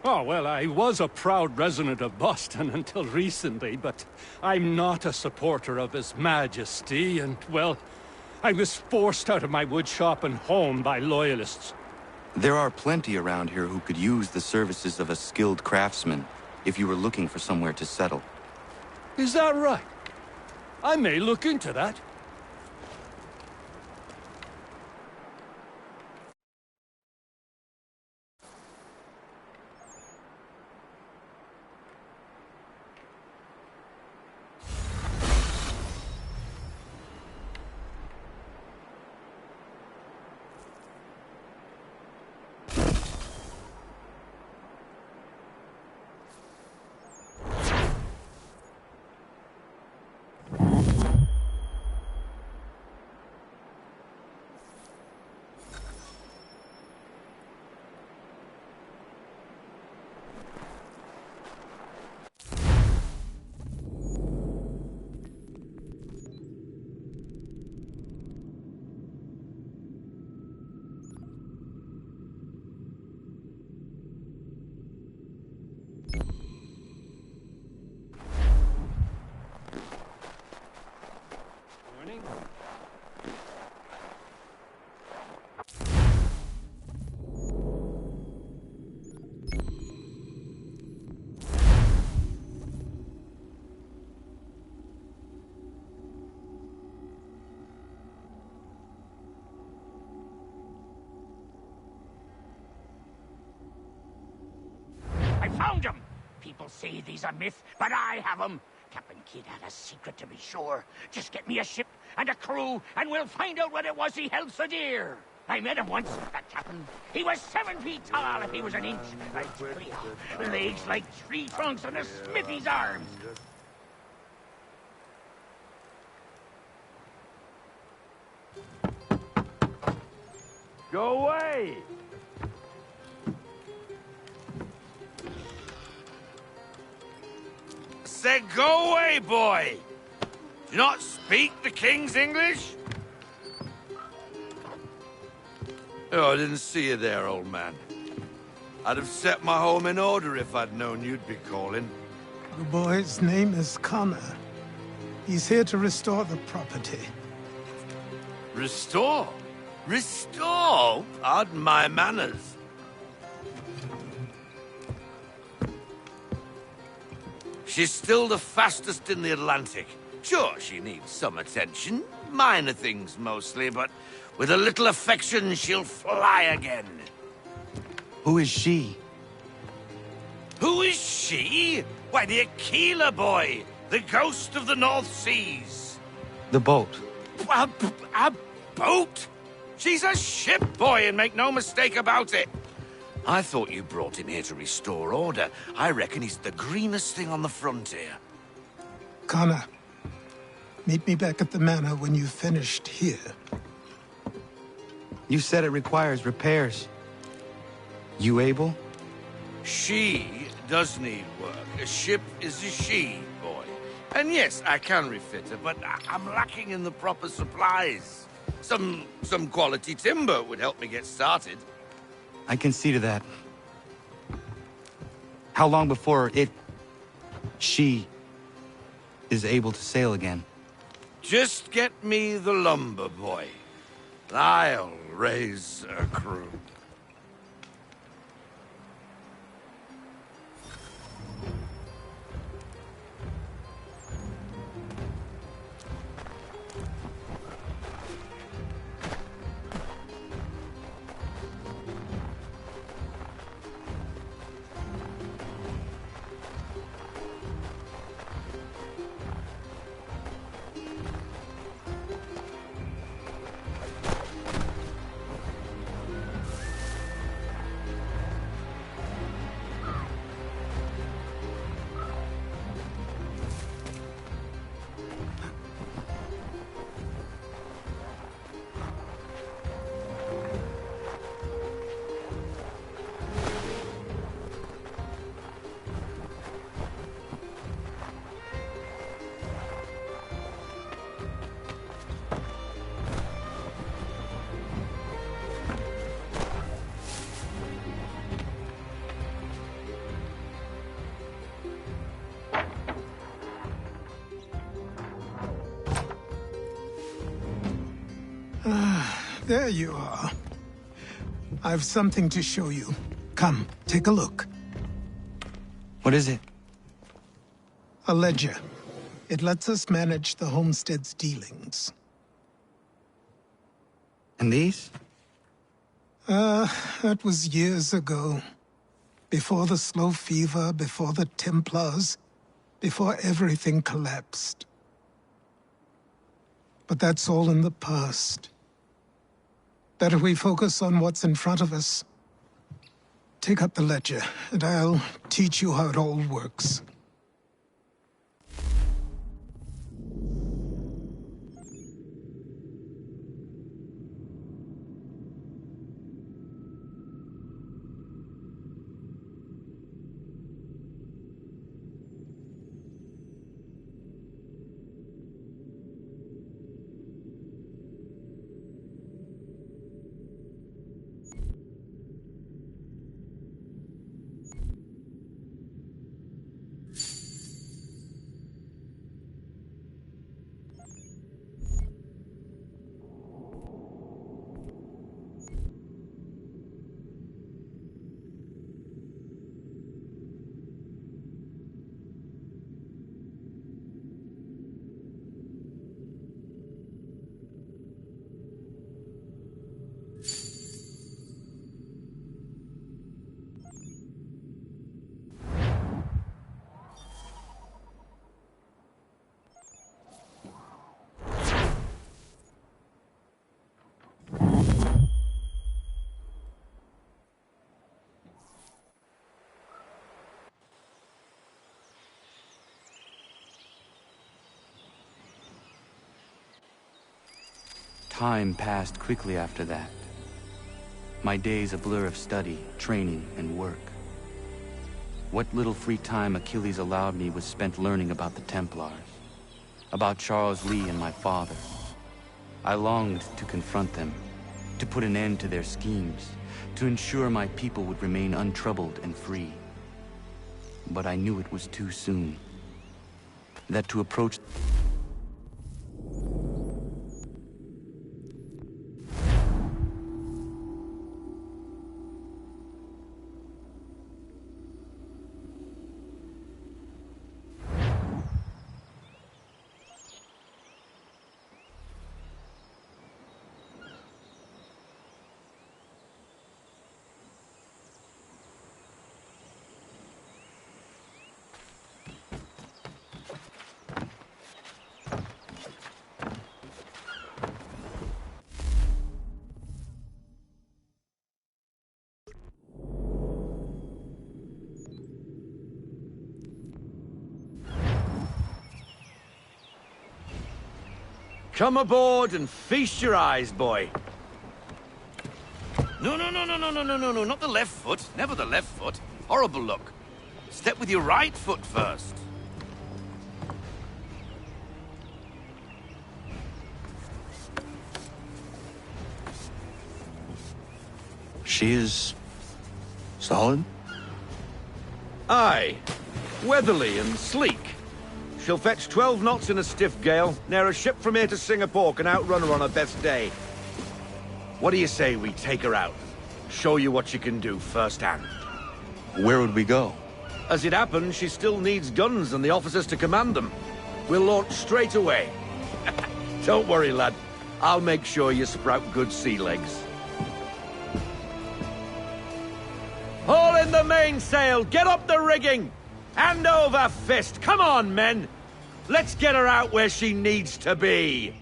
Oh, well, I was a proud resident of Boston until recently, but I'm not a supporter of His Majesty, and, well, I was forced out of my woodshop and home by loyalists. There are plenty around here who could use the services of a skilled craftsman if you were looking for somewhere to settle. Is that right? I may look into that. Found him! People say these a myth, but I have him. Captain Kidd had a secret, to be sure. Just get me a ship and a crew, and we'll find out what it was he held so dear. I met him once, that captain. He was 7 feet tall if he was an inch. I tell ya, legs like tree trunks and a smithy's arms. Go away! Said go away, boy! Do you not speak the King's English? Oh, I didn't see you there, old man. I'd have set my home in order if I'd known you'd be calling. The boy's name is Connor. He's here to restore the property. Restore? Restore? Pardon my manners. She's still the fastest in the Atlantic. Sure, she needs some attention. Minor things mostly, but with a little affection, she'll fly again. Who is she? Who is she? She? Why, the Aquila boy, the ghost of the North Seas. The boat. A boat? She's a ship boy, and make no mistake about it. I thought you brought him here to restore order. I reckon he's the greenest thing on the frontier. Connor, meet me back at the manor when you've finished here. You said it requires repairs. You able? She does need work. A ship is a she, boy. And yes, I can refit her, but I'm lacking in the proper supplies. Some quality timber would help me get started. I can see to that. How long before she is able to sail again? Just get me the lumber, boy. I'll raise a crew. There you are. I've something to show you. Come, take a look. What is it? A ledger. It lets us manage the homestead's dealings. And these? That was years ago. Before the slow fever, before the Templars, before everything collapsed. But that's all in the past. Better we focus on what's in front of us. Take up the ledger, and I'll teach you how it all works. Time passed quickly after that. My days a blur of study, training, and work. What little free time Achilles allowed me was spent learning about the Templars, about Charles Lee and my father. I longed to confront them, to put an end to their schemes, to ensure my people would remain untroubled and free. But I knew it was too soon. That to approach Come aboard and feast your eyes, boy. No, not the left foot. Never the left foot. Horrible look. Step with your right foot first. She is... solid? Aye. Weatherly and sleek. She'll fetch 12 knots in a stiff gale. Ne'er a ship from here to Singapore can outrun her on her best day. What do you say we take her out? Show you what she can do firsthand. Where would we go? As it happens, she still needs guns and the officers to command them. We'll launch straight away. Don't worry, lad. I'll make sure you sprout good sea legs. Haul in the mainsail! Get up the rigging! Hand over fist! Come on, men! Let's get her out where she needs to be!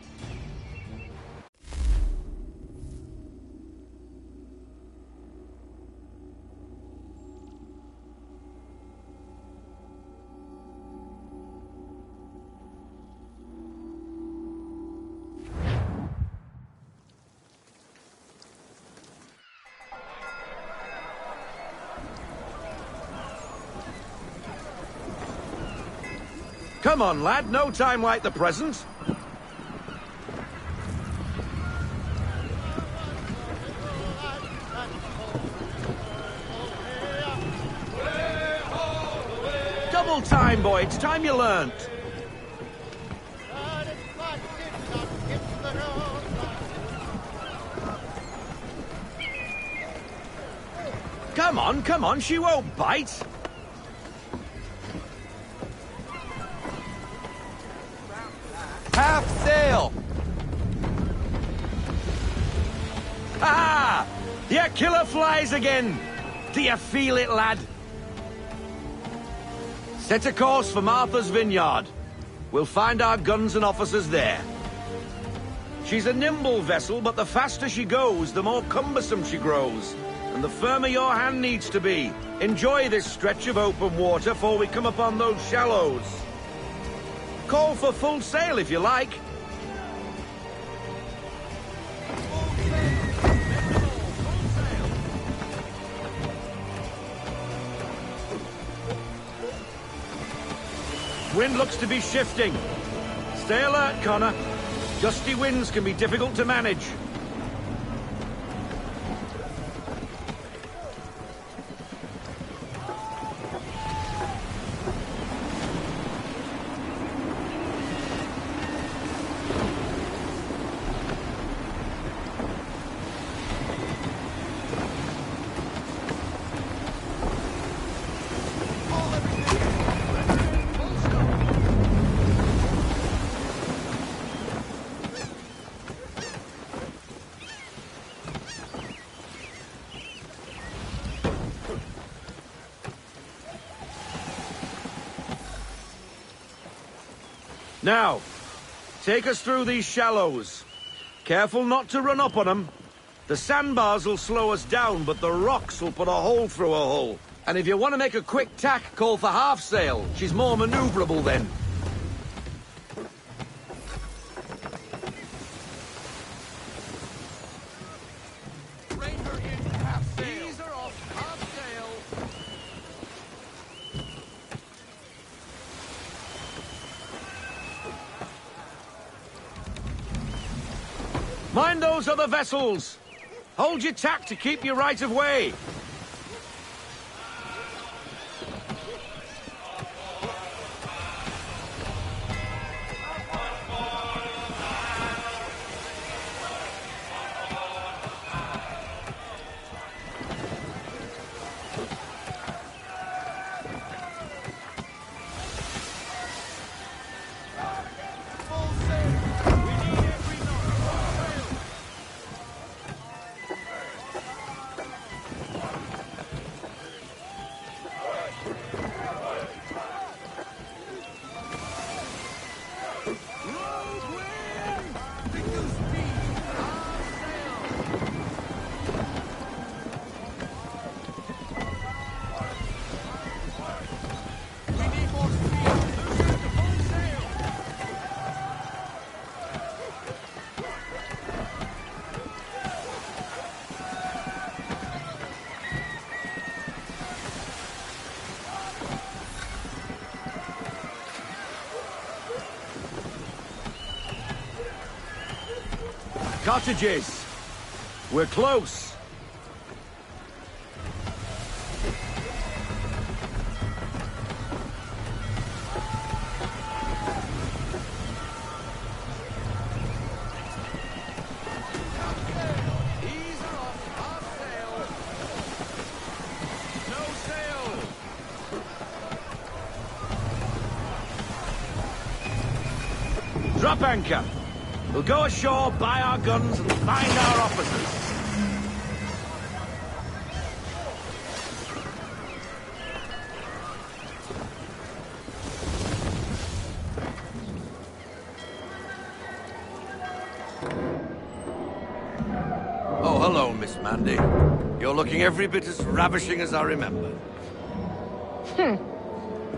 Come on, lad. No time like the present. Double time, boy. It's time you learnt. Come on. She won't bite. Half sail! Ah! Your killer flies again! Do you feel it, lad? Set a course for Martha's Vineyard. We'll find our guns and officers there. She's a nimble vessel, but the faster she goes, the more cumbersome she grows. And the firmer your hand needs to be. Enjoy this stretch of open water before we come upon those shallows. Call for full sail if you like. Wind looks to be shifting. Stay alert, Connor. Gusty winds can be difficult to manage. Now, take us through these shallows. Careful not to run up on them. The sandbars will slow us down, but the rocks will put a hole through a hull. And if you want to make a quick tack, call for half sail. She's more maneuverable then. Mind those other vessels! Hold your tack to keep your right of way! Cottages! We're close! Drop anchor. We'll go ashore, buy our guns, and find our officers. Oh, hello, Miss Mandy. You're looking every bit as ravishing as I remember.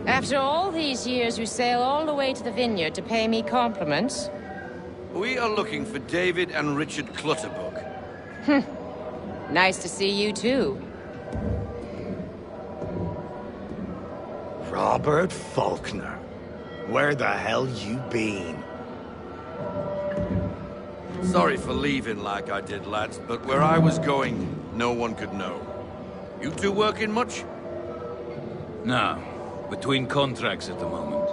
After all these years, you sail all the way to the vineyard to pay me compliments? We are looking for David and Richard Clutterbuck. Nice to see you, too. Robert Faulkner. Where the hell you been? Sorry for leaving like I did, lads, but where I was going, no one could know. You two working much? No. Between contracts at the moment.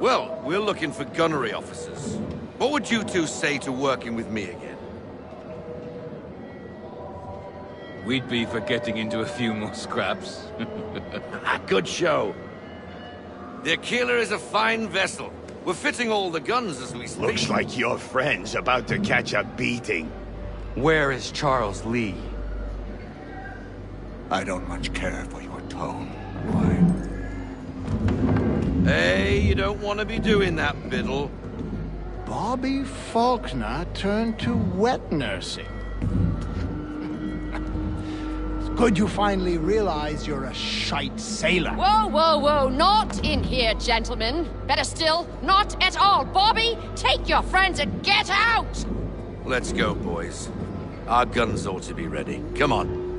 Well, we're looking for gunnery officers. What would you two say to working with me again? We'd be for getting into a few more scraps. Good show. The Aquila is a fine vessel. We're fitting all the guns as we speak. Looks like your friend's about to catch a beating. Where is Charles Lee? I don't much care for your tone. Hey, you don't want to be doing that, Biddle. Bobby Faulkner turned to wet nursing. It's good you finally realize you're a shite sailor. Whoa, whoa, whoa, not in here, gentlemen. Better still, not at all. Bobby, take your friends and get out! Let's go, boys. Our guns ought to be ready. Come on.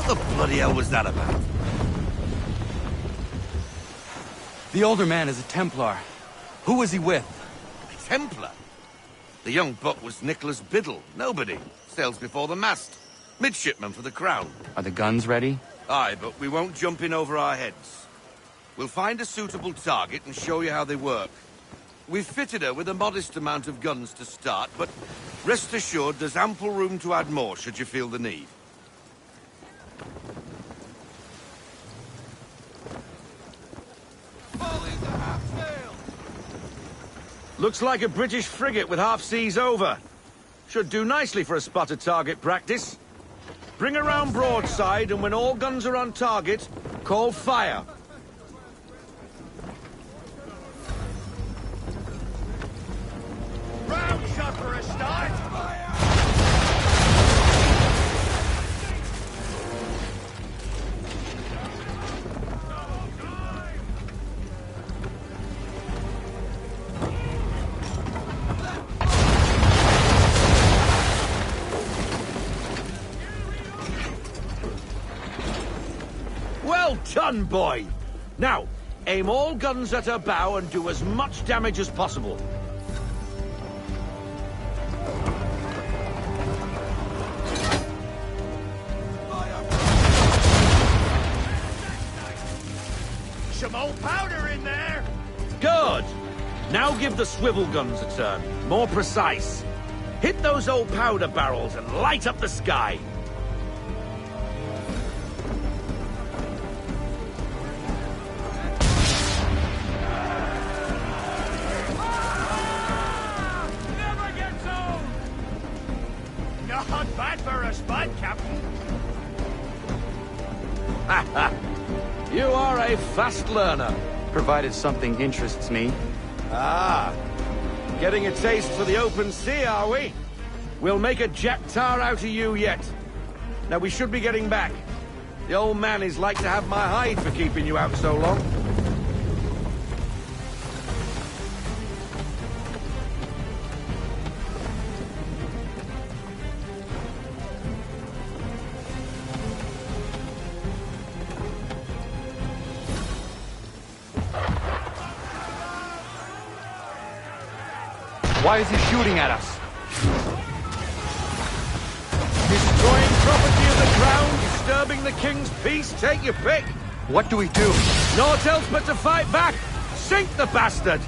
What the bloody hell was that about? The older man is a Templar. Who was he with? A Templar? The young buck was Nicholas Biddle. Nobody. Sails before the mast. Midshipman for the Crown. Are the guns ready? Aye, but we won't jump in over our heads. We'll find a suitable target and show you how they work. We've fitted her with a modest amount of guns to start, but rest assured there's ample room to add more should you feel the need. Looks like a British frigate with half seas over. Should do nicely for a spotted target practice. Bring her round broadside, and when all guns are on target, call fire. Round shot for a start. Well done, boy! Now, aim all guns at her bow and do as much damage as possible. Some old powder in there! Good! Now give the swivel guns a turn. More precise. Hit those old powder barrels and light up the sky. a fast learner. Provided something interests me. Ah, getting a taste for the open sea, are we? We'll make a jet tar out of you yet. Now we should be getting back. The old man is like to have my hide for keeping you out so long. Why is he shooting at us? Destroying property of the crown, disturbing the king's peace, take your pick. What do we do? Naught else but to fight back. Sink the bastard.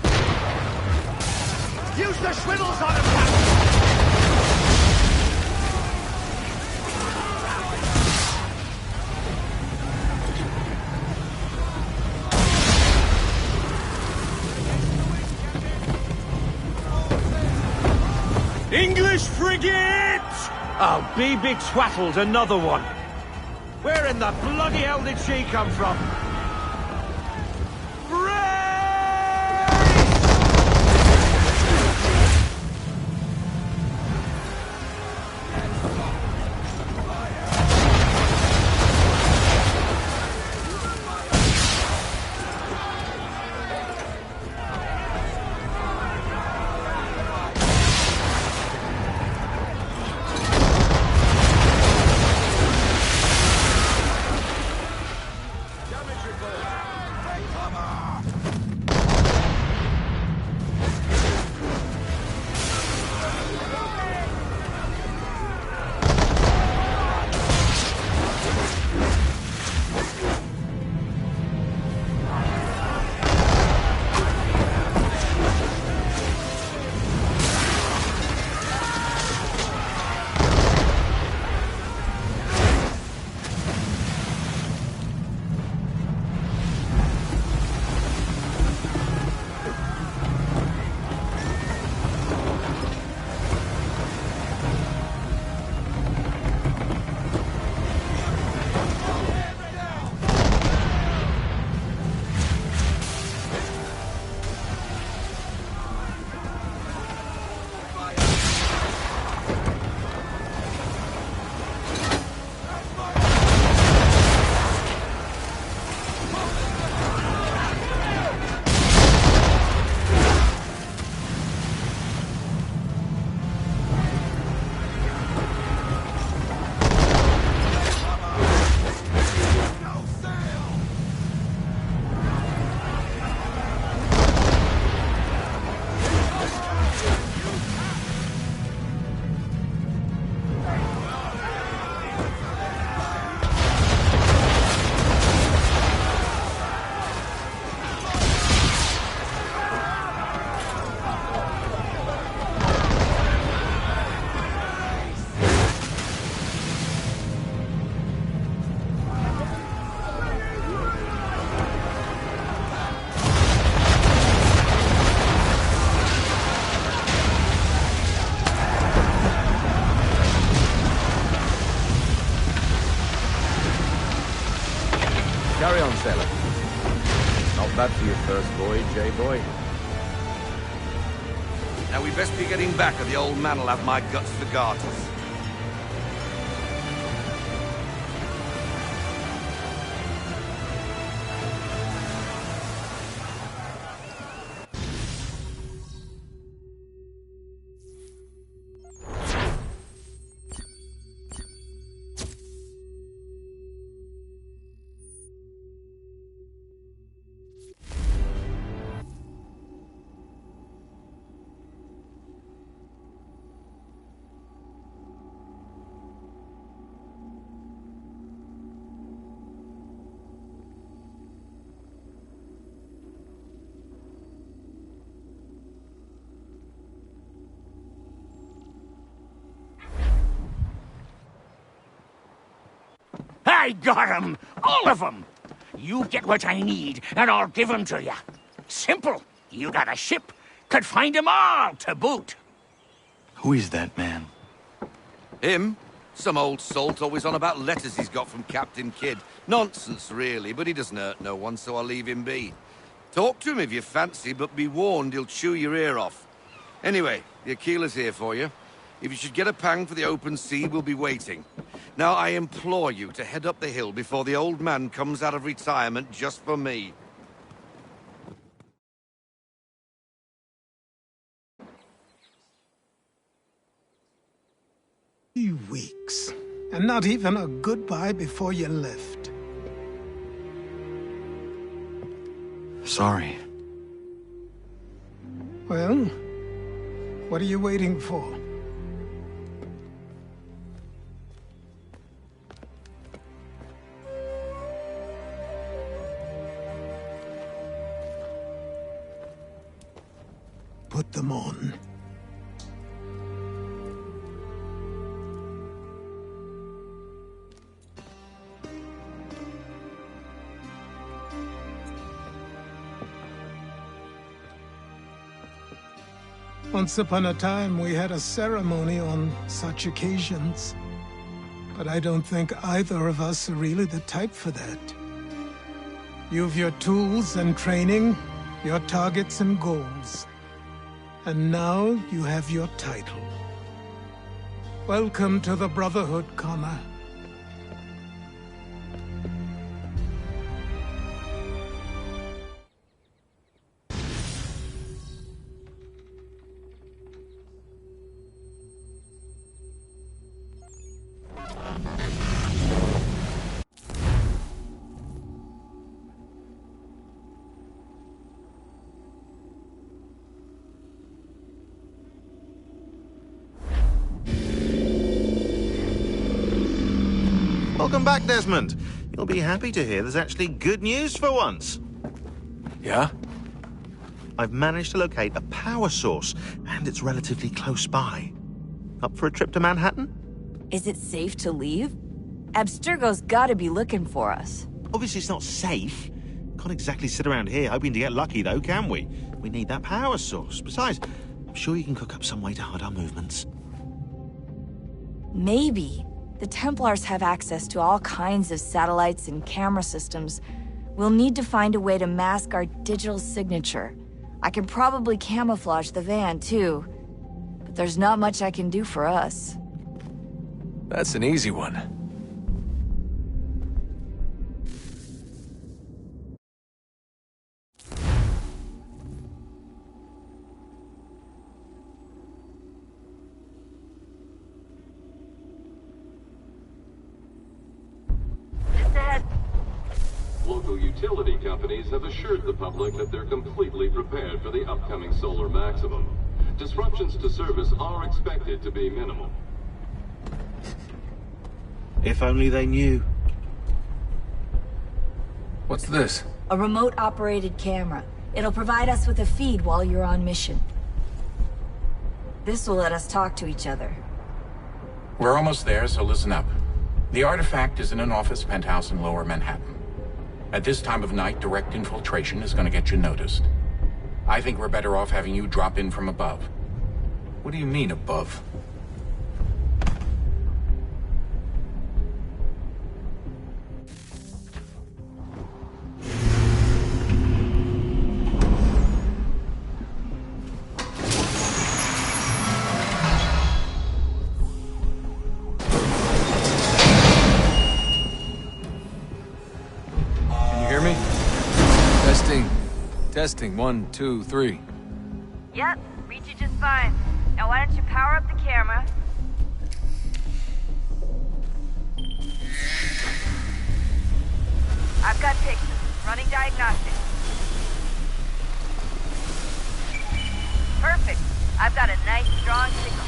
Use the swivels on him, Captain! English frigate! Oh, be twaddled, another one. Where in the bloody hell did she come from? Carry on, sailor. Not bad for your first voyage, eh, boy? Now we best be getting back, or the old man'll have my guts for garters. I got 'em! All of 'em! You get what I need, and I'll give 'em to you. Simple. You got a ship, could find 'em all to boot. Who is that man? Him? Some old salt always on about letters he's got from Captain Kidd. Nonsense, really, but he doesn't hurt no one, so I'll leave him be. Talk to him if you fancy, but be warned he'll chew your ear off. Anyway, the Aquila's here for you. If you should get a pang for the open sea, we'll be waiting. Now, I implore you to head up the hill before the old man comes out of retirement just for me. Weeks, and not even a goodbye before you left. Sorry. Well, what are you waiting for? Put them on. Once upon a time, we had a ceremony on such occasions. But I don't think either of us are really the type for that. You've your tools and training, your targets and goals. And now you have your title. Welcome to the Brotherhood, Connor. Welcome back, Desmond. You'll be happy to hear there's actually good news for once. Yeah? I've managed to locate a power source, and it's relatively close by. Up for a trip to Manhattan? Is it safe to leave? Abstergo's gotta be looking for us. Obviously it's not safe. Can't exactly sit around here hoping to get lucky, though, can we? We need that power source. Besides, I'm sure you can cook up some way to hide our movements. Maybe. The Templars have access to all kinds of satellites and camera systems. We'll need to find a way to mask our digital signature. I can probably camouflage the van, too. But there's not much I can do for us. That's an easy one. Local utility companies have assured the public that they're completely prepared for the upcoming solar maximum. Disruptions to service are expected to be minimal. If only they knew. What's this? A remote-operated camera. It'll provide us with a feed while you're on mission. This will let us talk to each other. We're almost there, so listen up. The artifact is in an office penthouse in Lower Manhattan. At this time of night, direct infiltration is going to get you noticed. I think we're better off having you drop in from above. What do you mean, above? Testing, 1, 2, 3. Yep, read you just fine. Now why don't you power up the camera? I've got pictures. Running diagnostics. Perfect. I've got a nice, strong signal.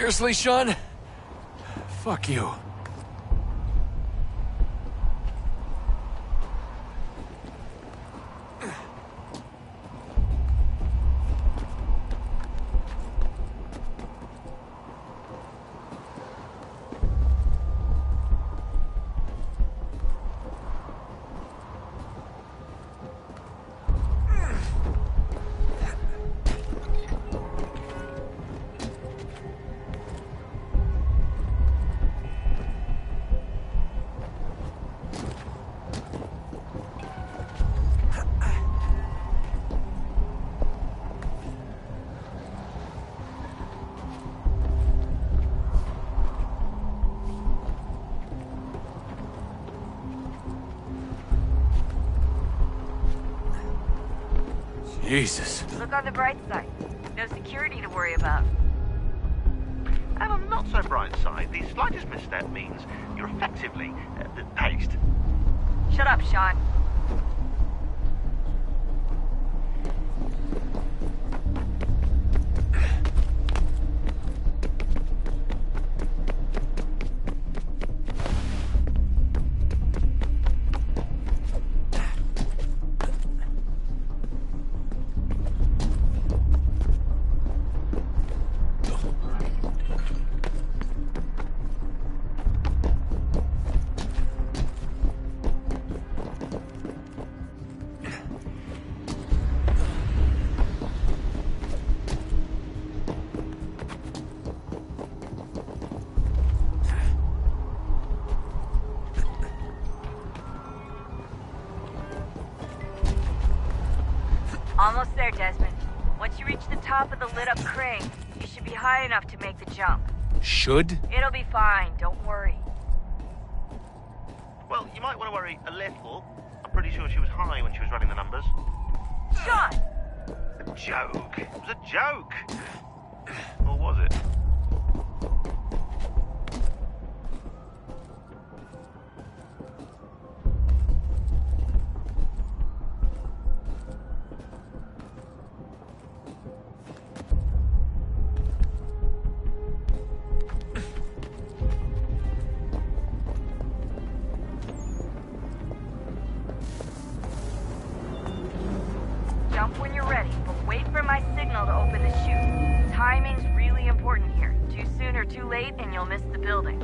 Seriously, Sean? Fuck you. Jesus. Look on the bright side. No security to worry about. And on the not so bright side, the slightest misstep means you're effectively paced. Shut up, Sean. Almost there, Desmond. Once you reach the top of the lit-up crane, you should be high enough to make the jump. Should? It'll be fine, don't worry. Well, you might want to worry a little. I'm pretty sure she was high when she was running the numbers. Sean! A joke. It was a joke. Or was it? Jump when you're ready, but wait for my signal to open the chute. Timing's really important here. Too soon or too late, and you'll miss the building.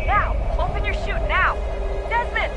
Now! Open your chute, now! Desmond!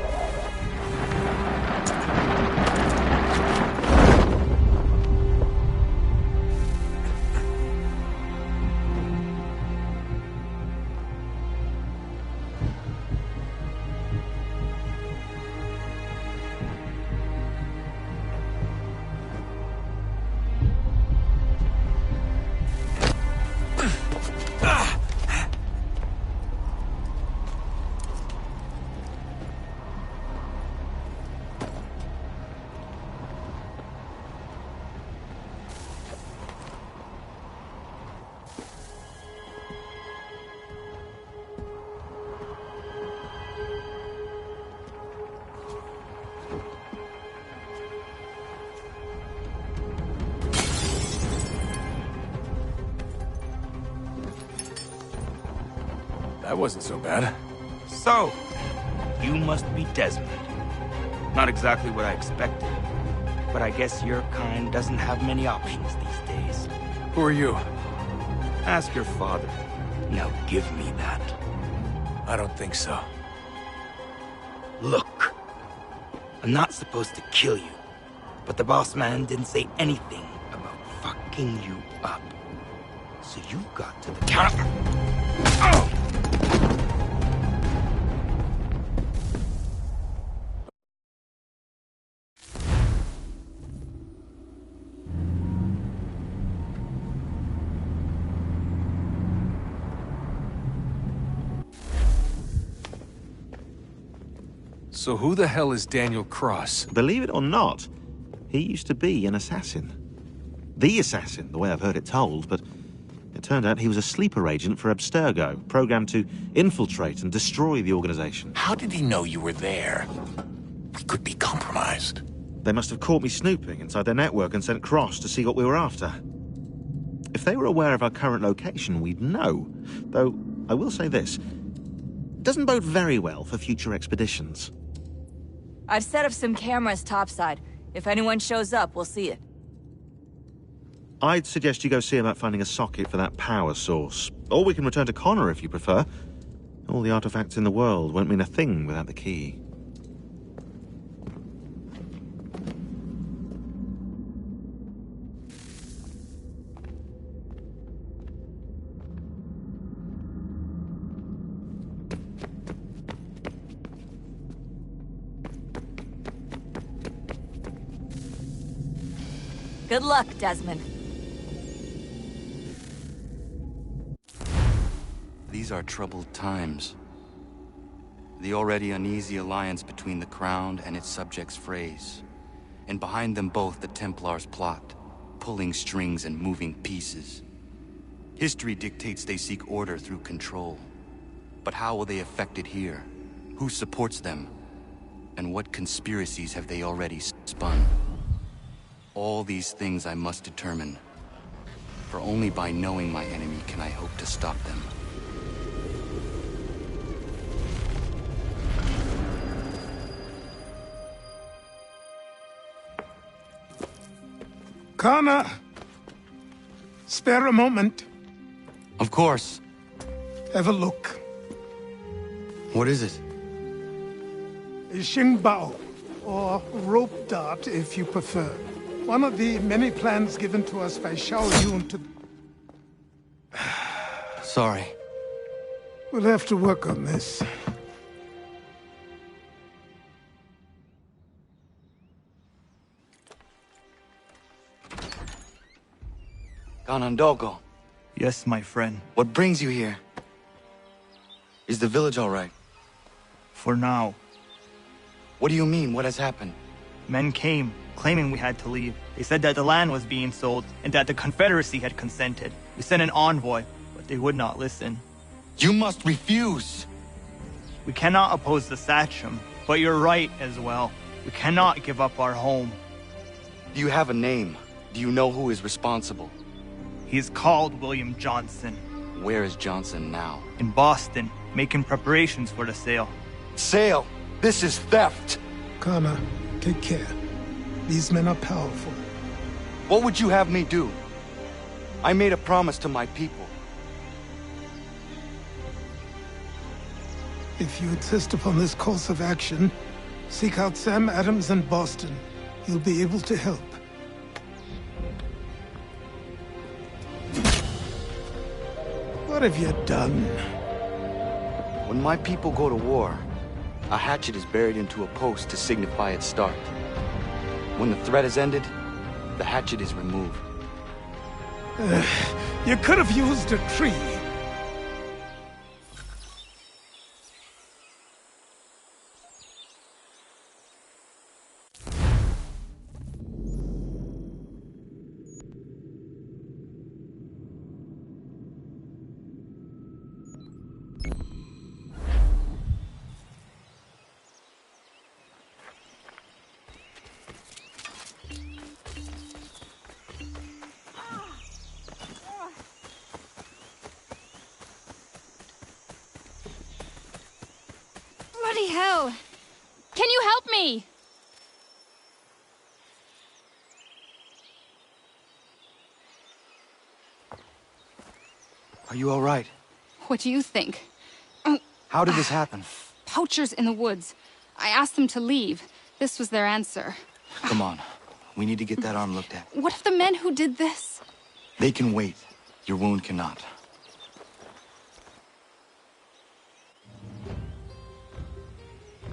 That wasn't so bad. So, you must be Desmond. Not exactly what I expected, but I guess your kind doesn't have many options these days. Who are you? Ask your father. Now give me that. I don't think so. Look, I'm not supposed to kill you, but the boss man didn't say anything about fucking you up. So you got to the counter. Oh! So who the hell is Daniel Cross? Believe it or not, he used to be an assassin. The assassin, the way I've heard it told, but It turned out he was a sleeper agent for Abstergo, programmed to infiltrate and destroy the organization. How did he know you were there? We could be compromised. They must have caught me snooping inside their network and sent Cross to see what we were after. If they were aware of our current location, we'd know. Though, I will say this. It doesn't bode very well for future expeditions. I've set up some cameras topside. If anyone shows up, we'll see it. I'd suggest you go see about finding a socket for that power source. Or we can return to Connor if you prefer. All the artifacts in the world won't mean a thing without the key. Good luck, Desmond. These are troubled times. The already uneasy alliance between the Crown and its subjects frays. And behind them both the Templars plot, pulling strings and moving pieces. History dictates they seek order through control. But how will they affect it here? Who supports them? And what conspiracies have they already spun? All these things I must determine. For only by knowing my enemy can I hope to stop them. Connor! Spare a moment. Of course. Have a look. What is it? A Xingbao, or rope dart if you prefer. One of the many plans given to us by Xiao Yun to... Sorry. We'll have to work on this. Ganondogo. Yes, my friend. What brings you here? Is the village all right? For now. What do you mean? What has happened? Men came, claiming we had to leave. They said that the land was being sold, and that the Confederacy had consented. We sent an envoy, but they would not listen. You must refuse! We cannot oppose the Sachem, but you're right as well. We cannot give up our home. Do you have a name? Do you know who is responsible? He is called William Johnson. Where is Johnson now? In Boston, making preparations for the sale. Sale? This is theft! Connor, take care. These men are powerful. What would you have me do? I made a promise to my people. If you insist upon this course of action, seek out Sam Adams in Boston. He'll be able to help. What have you done? When my people go to war, a hatchet is buried into a post to signify its start. When the threat is ended, the hatchet is removed. You could have used a tree. Bloody hell! Can you help me? Are you all right? What do you think? How did this happen? Poachers in the woods. I asked them to leave. This was their answer. Come on. We need to get that arm looked at. What if the men who did this? They can wait. Your wound cannot.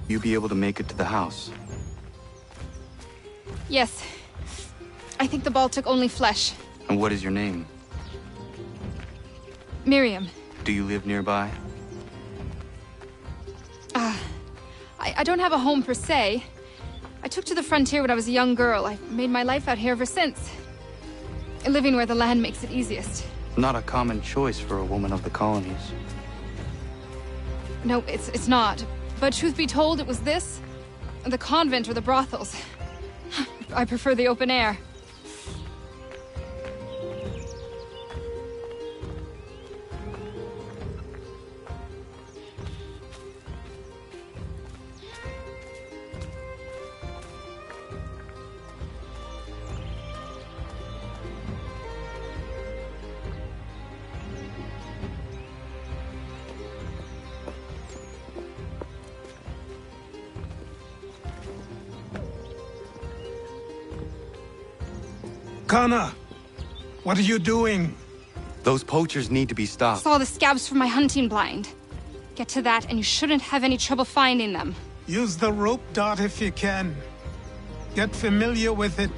You be able to make it to the house? Yes. I think the ball took only flesh. And what is your name? Miriam. Do you live nearby? I don't have a home per se. I took to the frontier when I was a young girl. I've made my life out here ever since. Living where the land makes it easiest. Not a common choice for a woman of the colonies. No, it's not. But truth be told, it was this, the convent or the brothels. I prefer the open air. Connor, what are you doing? Those poachers need to be stopped. Saw the scabs from my hunting blind. Get to that, and you shouldn't have any trouble finding them. Use the rope dart if you can. Get familiar with it.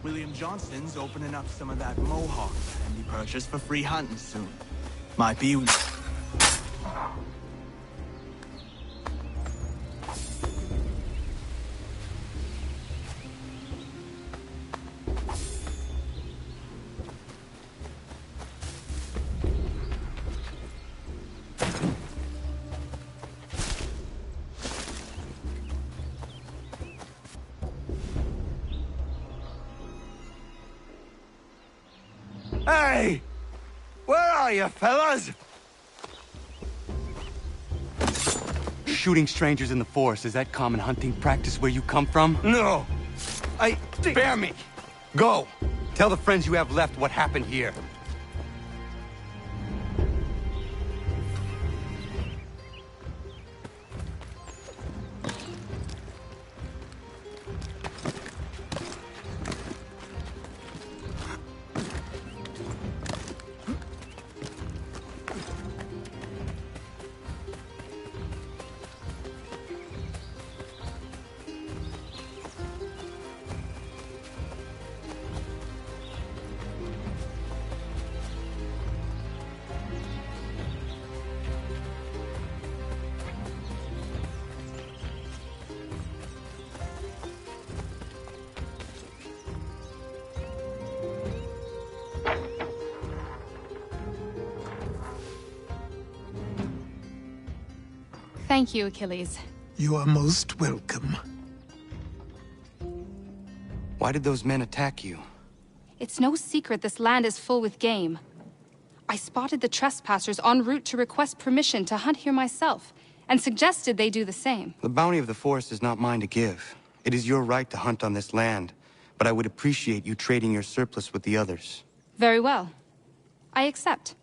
William Johnston's opening up some of that Mohawk that can be purchased for free hunting soon. Might be... Hey! Where are you, fellas? Shooting strangers in the forest, is that common hunting practice where you come from? No, Spare me! Go! Tell the friends you have left what happened here. Thank you, Achilles. You are most welcome. Why did those men attack you? It's no secret this land is full with game. I spotted the trespassers en route to request permission to hunt here myself, and suggested they do the same. The bounty of the forest is not mine to give. It is your right to hunt on this land, but I would appreciate you trading your surplus with the others. Very well. I accept.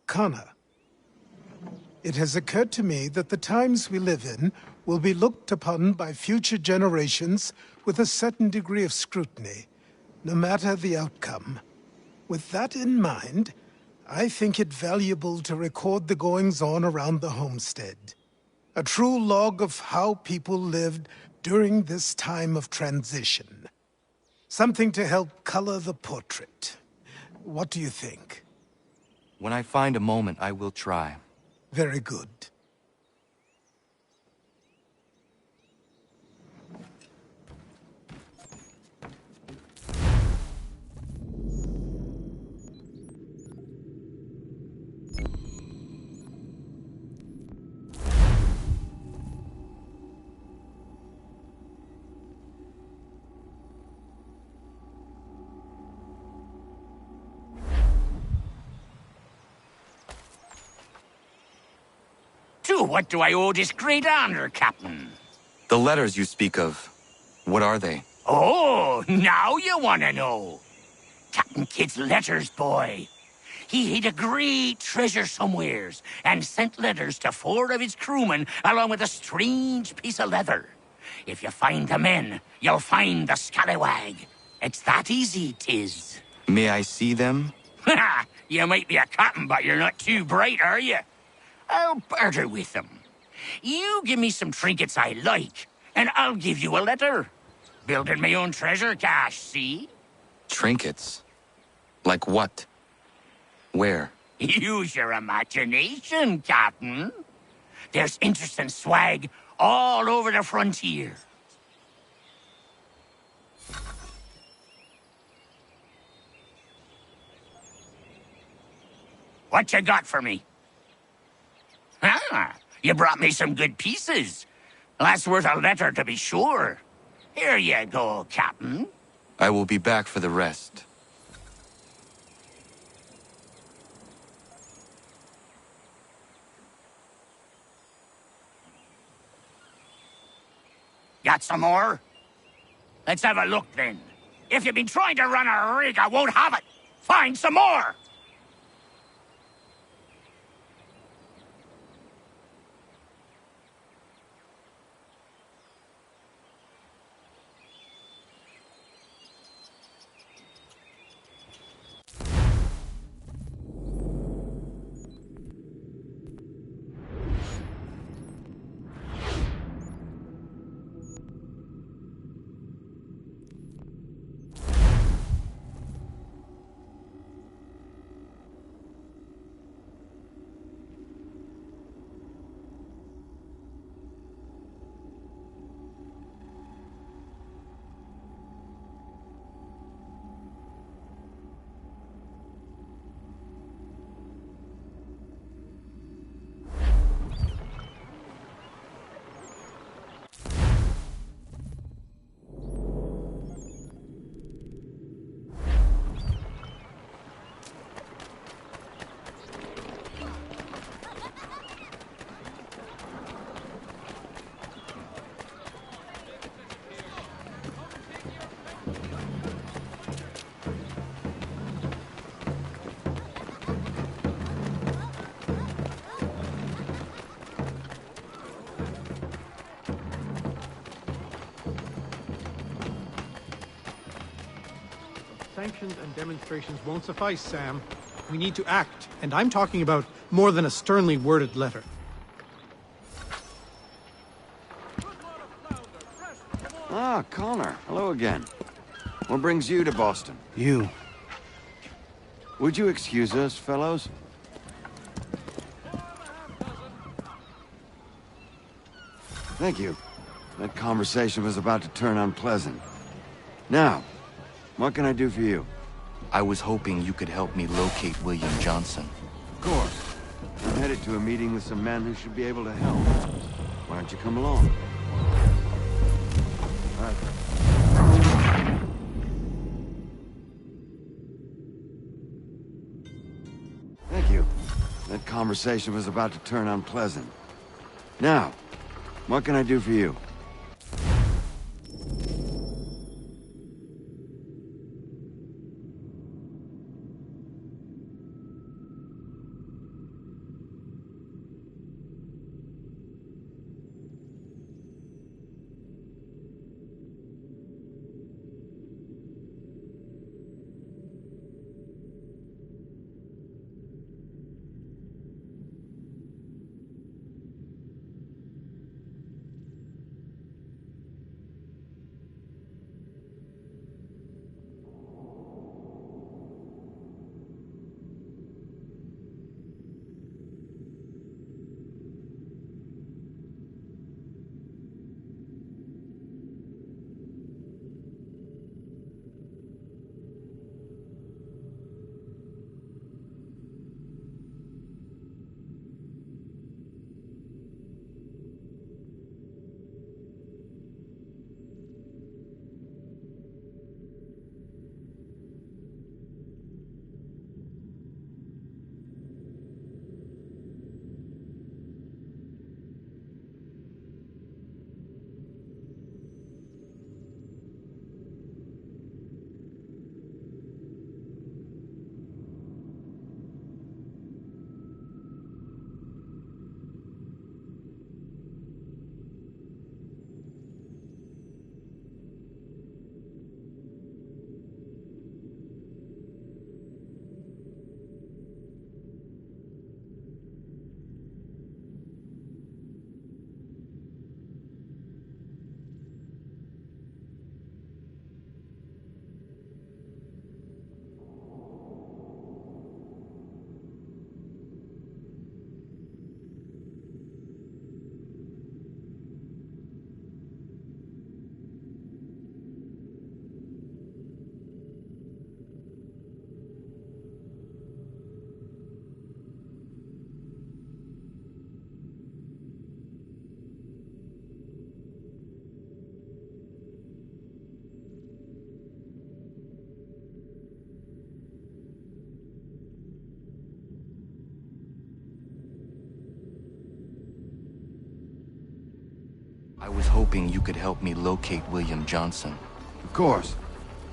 Connor, it has occurred to me that the times we live in will be looked upon by future generations with a certain degree of scrutiny, no matter the outcome. With that in mind, I think it valuable to record the goings-on around the homestead. A true log of how people lived during this time of transition. Something to help color the portrait. What do you think? When I find a moment, I will try. Very good. what do I owe this great honor, Captain? The letters you speak of, what are they? Oh, now you want to know. Captain Kidd's letters, boy. He hid a great treasure somewheres and sent letters to 4 of his crewmen along with a strange piece of leather. If you find the men, you'll find the scallywag. It's that easy, 'tis. May I see them? You might be a captain, but you're not too bright, are you? I'll barter with them. You give me some trinkets I like, and I'll give you a letter. Building my own treasure cache, see? Trinkets? Like what? Where? Use your imagination, Captain. There's interesting swag all over the frontier. What you got for me? Ah, you brought me some good pieces. That's worth a letter to be sure. Here you go, Captain. I will be back for the rest. Got some more? Let's have a look then. If you've been trying to run a rig, I won't have it. Find some more! Sanctions and demonstrations won't suffice, Sam. We need to act, and I'm talking about more than a sternly worded letter. Ah, Connor. Hello again. What brings you to Boston? You. Would you excuse us, fellows? Thank you. That conversation was about to turn unpleasant. Now, what can I do for you? I was hoping you could help me locate William Johnson. Of course. I'm headed to a meeting with some men who should be able to help. Why don't you come along? Thank you. That conversation was about to turn unpleasant. Now, what can I do for you? I was hoping you could help me locate William Johnson. Of course.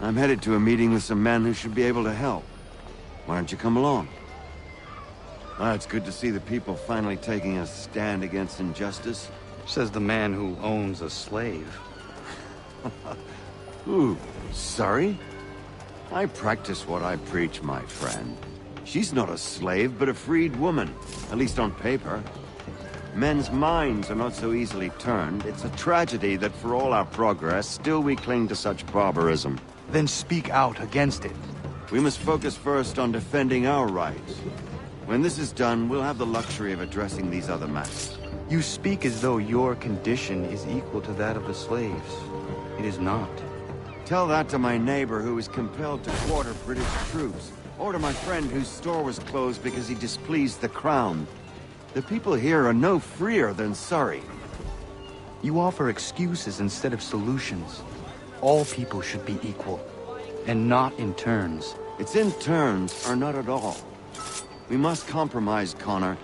I'm headed to a meeting with some men who should be able to help. Why don't you come along? Ah, it's good to see the people finally taking a stand against injustice. Says the man who owns a slave. Ooh, sorry? I practice what I preach, my friend. She's not a slave, but a freed woman. At least on paper. Men's minds are not so easily turned. It's a tragedy that for all our progress, still we cling to such barbarism. Then speak out against it. We must focus first on defending our rights. When this is done, we'll have the luxury of addressing these other matters. You speak as though your condition is equal to that of the slaves. It is not. Tell that to my neighbor who was compelled to quarter British troops, or to my friend whose store was closed because he displeased the crown. The people here are no freer than Surrey. You offer excuses instead of solutions. All people should be equal, and not in turns. It's in turns, or not at all. We must compromise, Connor.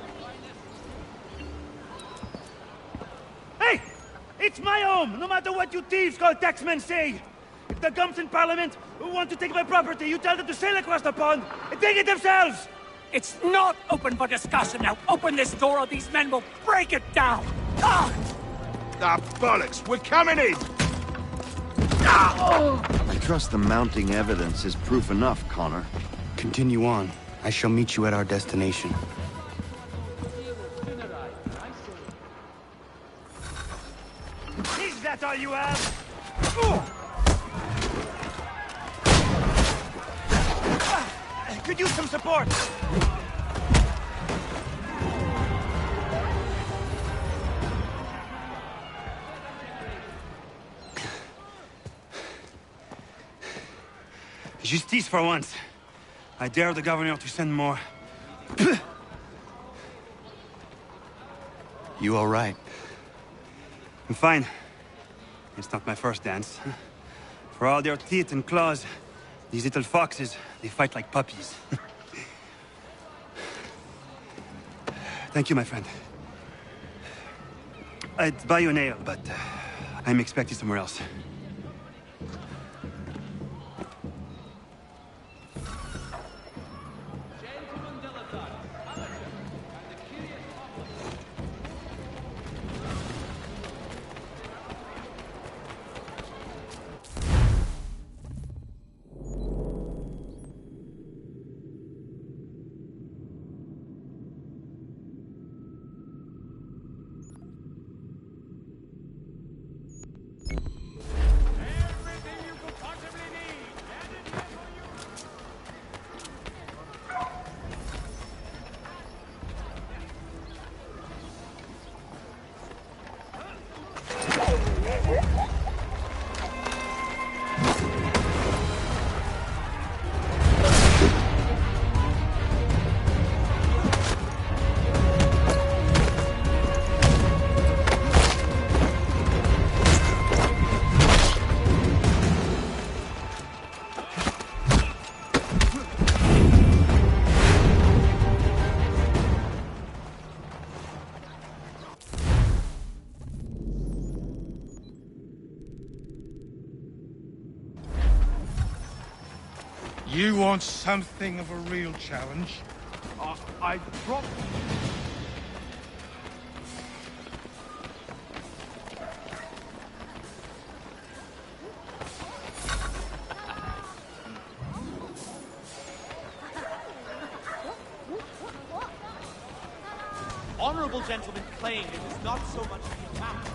Hey! It's my home, no matter what you thieves called taxmen say! If the gums in Parliament who want to take my property, you tell them to sail across the pond and take it themselves! It's not open for discussion now. Open this door or these men will break it down! Ah! Ah, bollocks! We're coming in! I trust the mounting evidence is proof enough, Connor. Continue on. I shall meet you at our destination. Is that all you have? Could use some support! Justice for once. I dare the governor to send more. You all right? I'm fine. It's not my first dance. For all their teeth and claws, these little foxes, they fight like puppies. Thank you, my friend. I'd buy you an ale, but I'm expecting somewhere else. You want something of a real challenge? I dropped... Honorable gentlemen claim it is not so much the attack.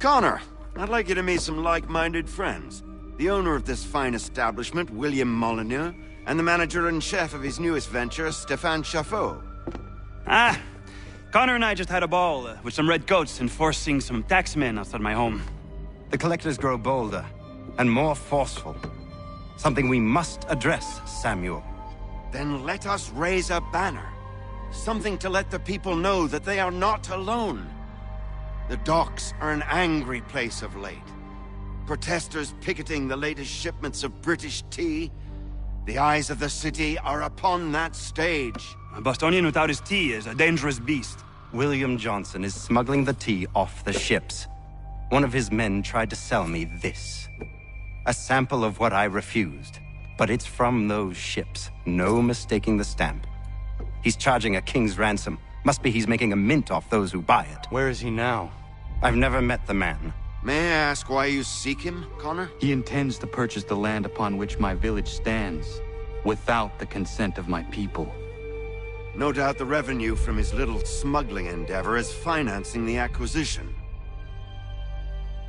Connor, I'd like you to meet some like-minded friends. The owner of this fine establishment, William Molyneux, and the manager and chef of his newest venture, Stéphane Chaffeau. Ah, Connor and I just had a ball with some red coats enforcing some taxmen outside my home. The collectors grow bolder and more forceful. Something we must address, Samuel. Then let us raise a banner. Something to let the people know that they are not alone. The docks are an angry place of late. Protesters picketing the latest shipments of British tea. The eyes of the city are upon that stage. A Bostonian without his tea is a dangerous beast. William Johnson is smuggling the tea off the ships. One of his men tried to sell me this. A sample of what I refused. But it's from those ships. No mistaking the stamp. He's charging a king's ransom. Must be he's making a mint off those who buy it. Where is he now? I've never met the man. May I ask why you seek him, Connor? He intends to purchase the land upon which my village stands, without the consent of my people. No doubt the revenue from his little smuggling endeavor is financing the acquisition.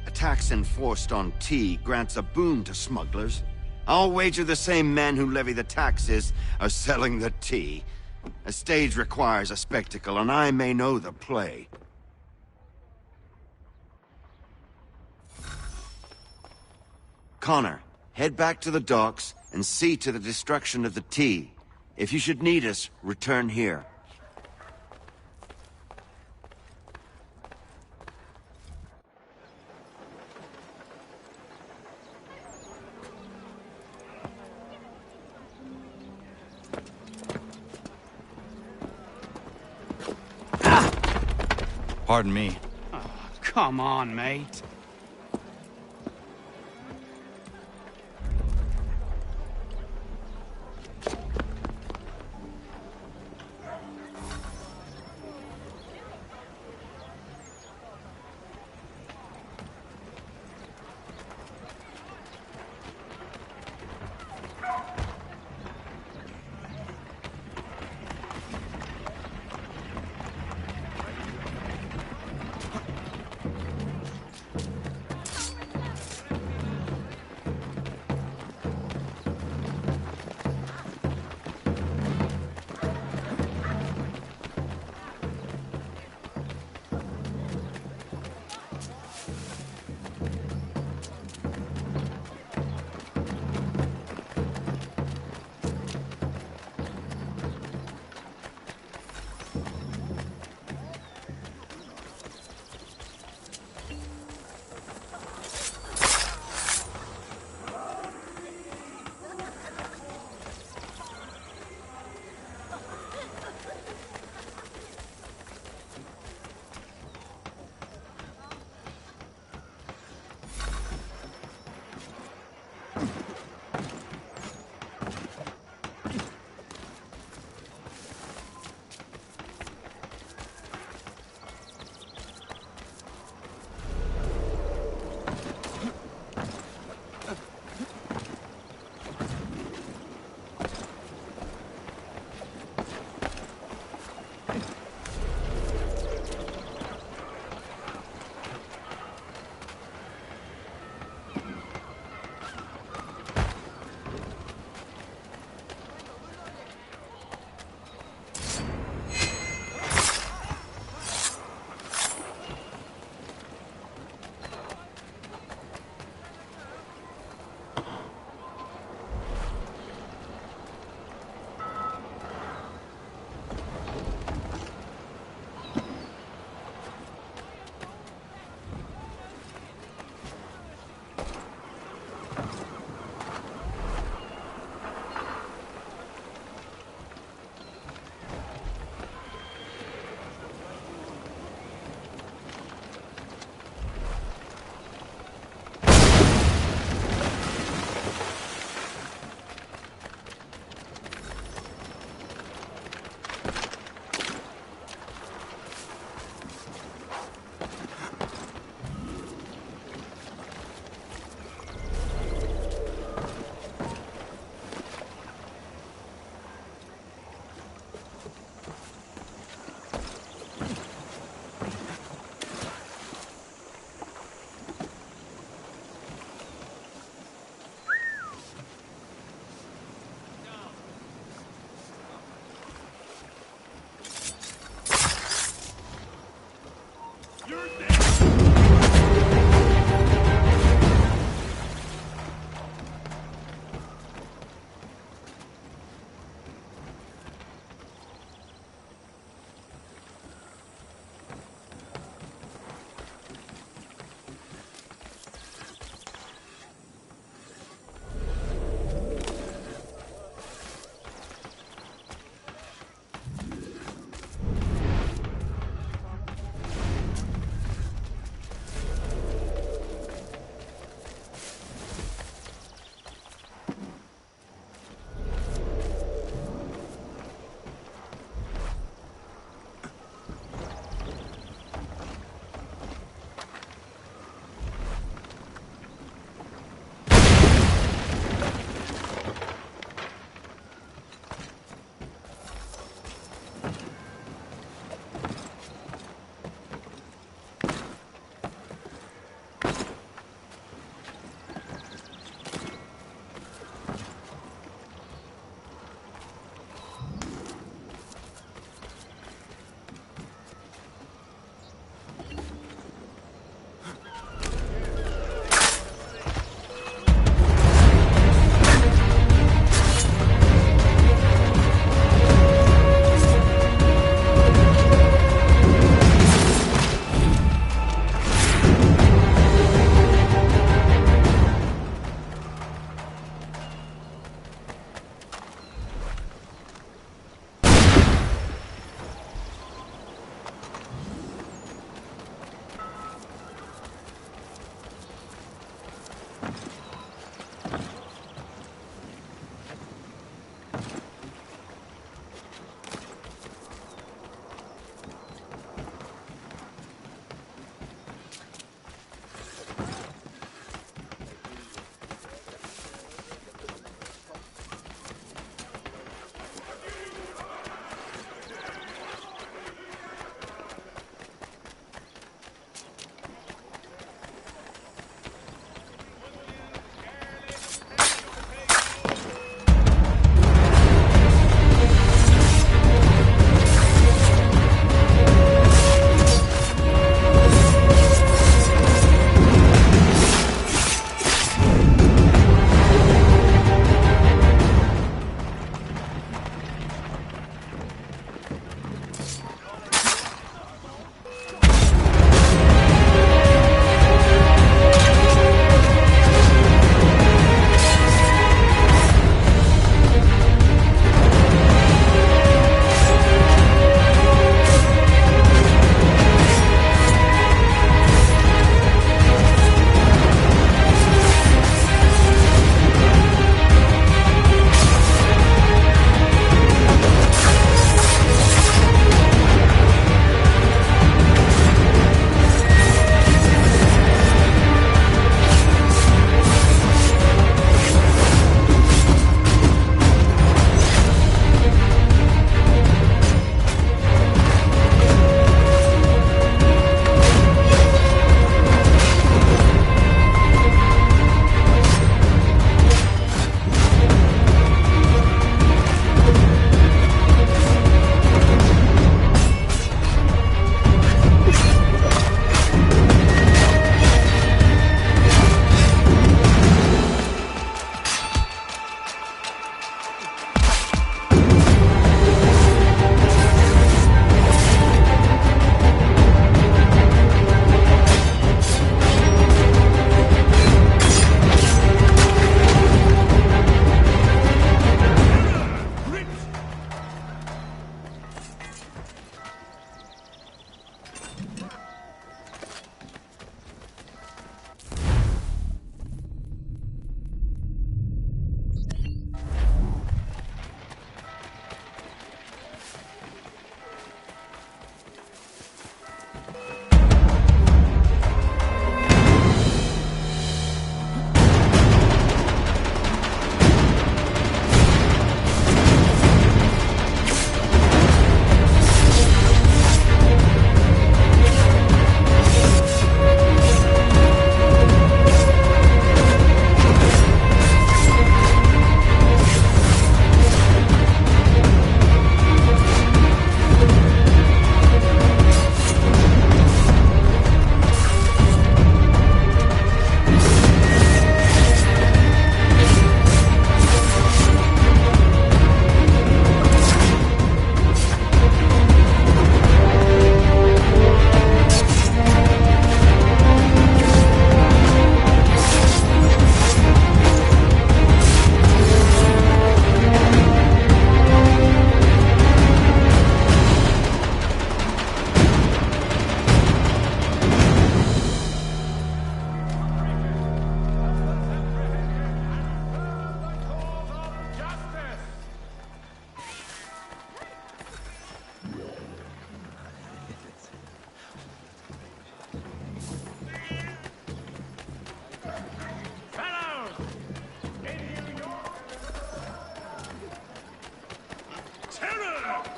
A tax enforced on tea grants a boon to smugglers. I'll wager the same men who levy the taxes are selling the tea. A stage requires a spectacle, and I may know the play. Connor, head back to the docks and see to the destruction of the tea. If you should need us, return here. Pardon me. Oh, come on, mate.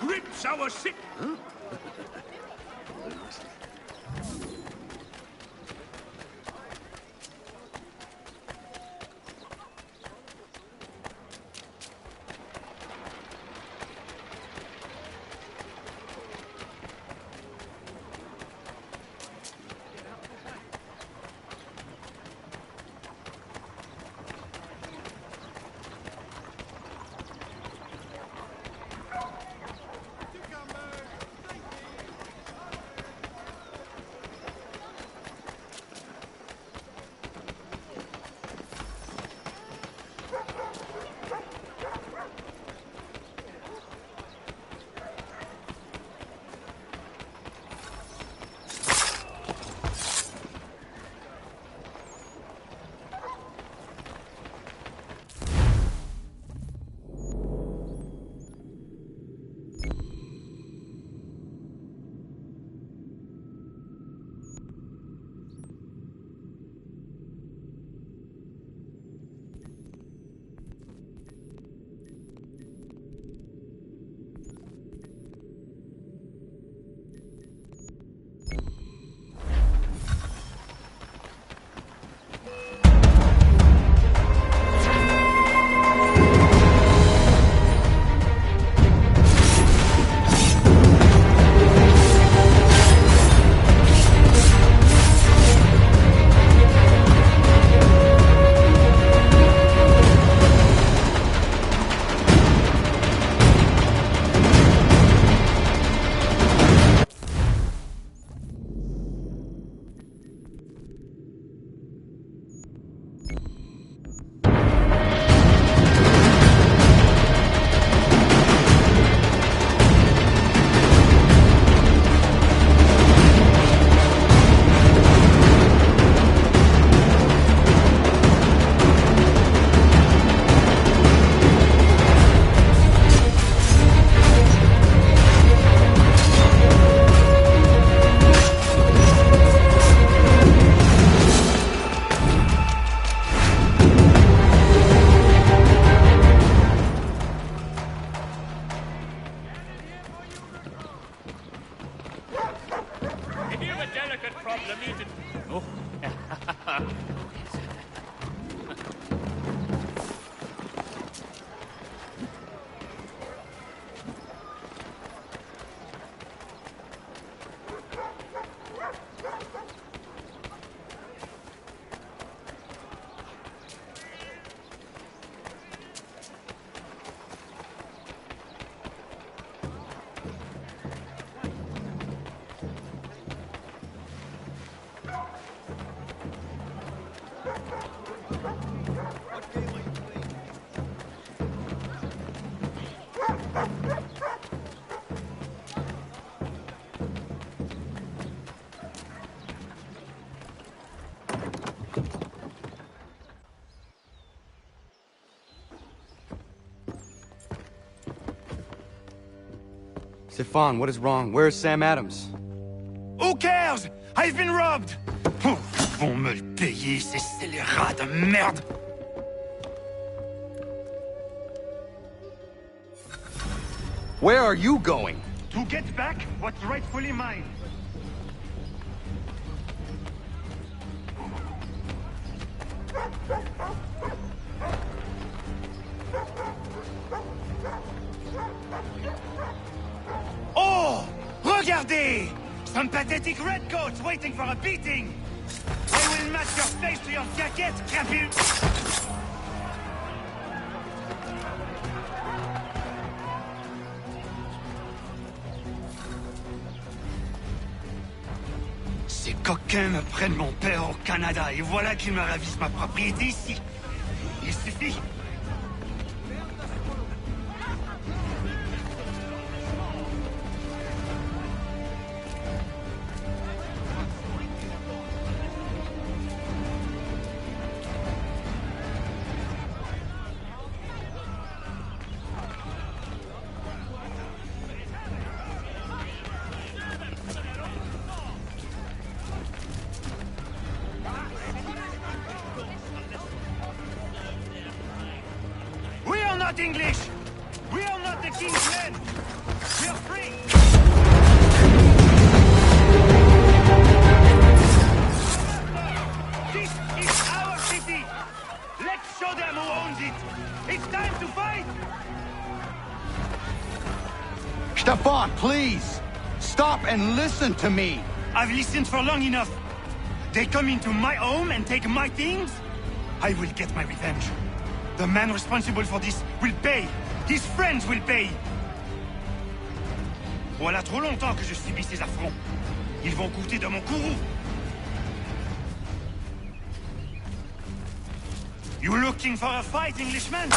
grips our ship. Huh? Stefan, what is wrong? Where is Sam Adams? Who cares? I've been robbed! Ils vont me le payer, ces scélérats de merde! Where are you going? To get back what's rightfully mine. Oh! Regardez! Some pathetic redcoats waiting for a beating! I will match your face to your jacket, crapule! Ces coquins me prennent mon père au Canada et voilà qu'ils me ravissent ma propriété ici. Il suffit. We are not English! We are not the king's men! We are free! This is our city! Let's show them who owns it! It's time to fight! Stefan, please! Stop and listen to me! I've listened for long enough. They come into my home and take my things? I will get my revenge. The man responsible for this will pay. His friends will pay. Voilà trop longtemps que je subis ces affronts. Ils vont goûter de mon courroux. You looking for a fight, Englishman?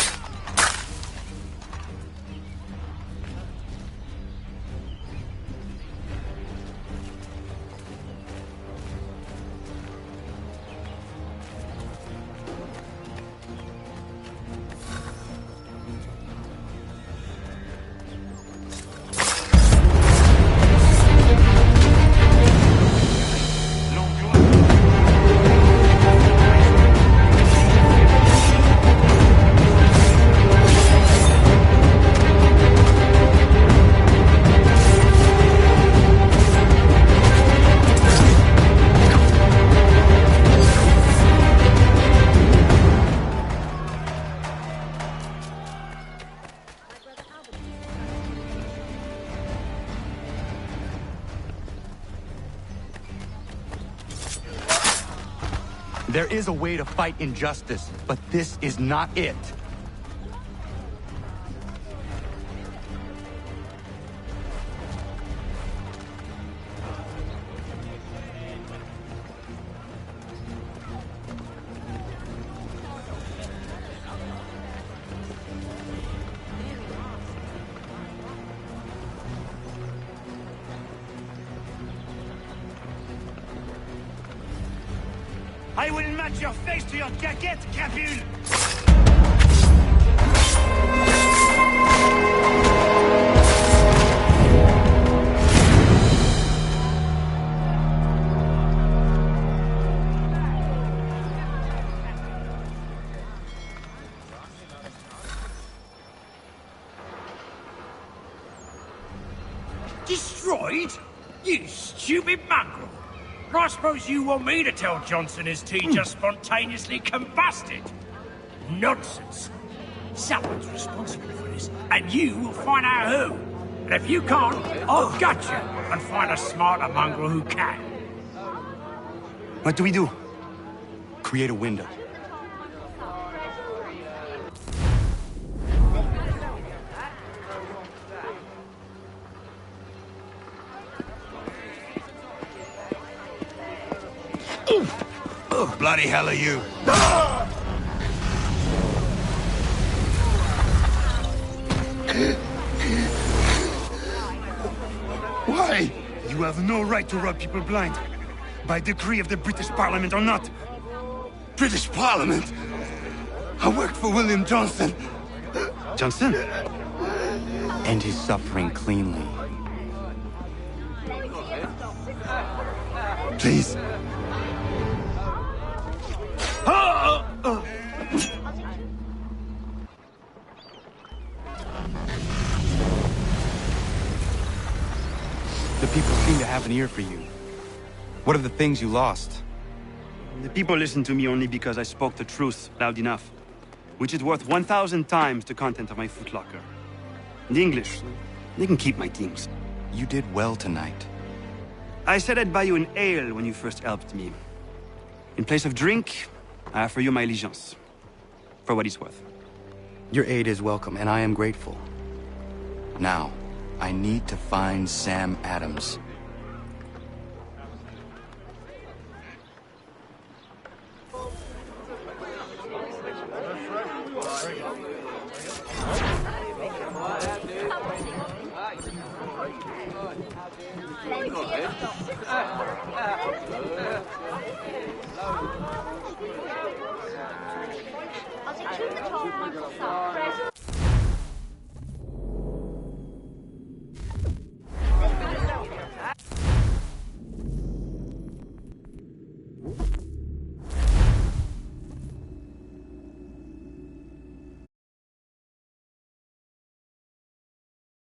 There is a way to fight injustice, but this is not it. I will match your face to your jacket, crapule! Destroyed? You stupid mongrel! I suppose you want me to tell Johnson his tea just spontaneously combusted? Nonsense. Someone's responsible for this, and you will find out who. And if you can't, I'll gut you and find a smarter mongrel who can. What do we do? Create a window. Bloody hell are you? Why? You have no right to rob people blind. By decree of the British Parliament or not. British Parliament? I worked for William Johnson. Johnson? End his suffering cleanly. Please. The people seem to have an ear for you. What are the things you lost? The people listen to me only because I spoke the truth loud enough, which is worth 1,000 times the content of my footlocker. The English, they can keep my things. You did well tonight. I said I'd buy you an ale when you first helped me. In place of drink, I offer you my allegiance. For what it's worth. Your aid is welcome, and I am grateful. Now, I need to find Sam Adams.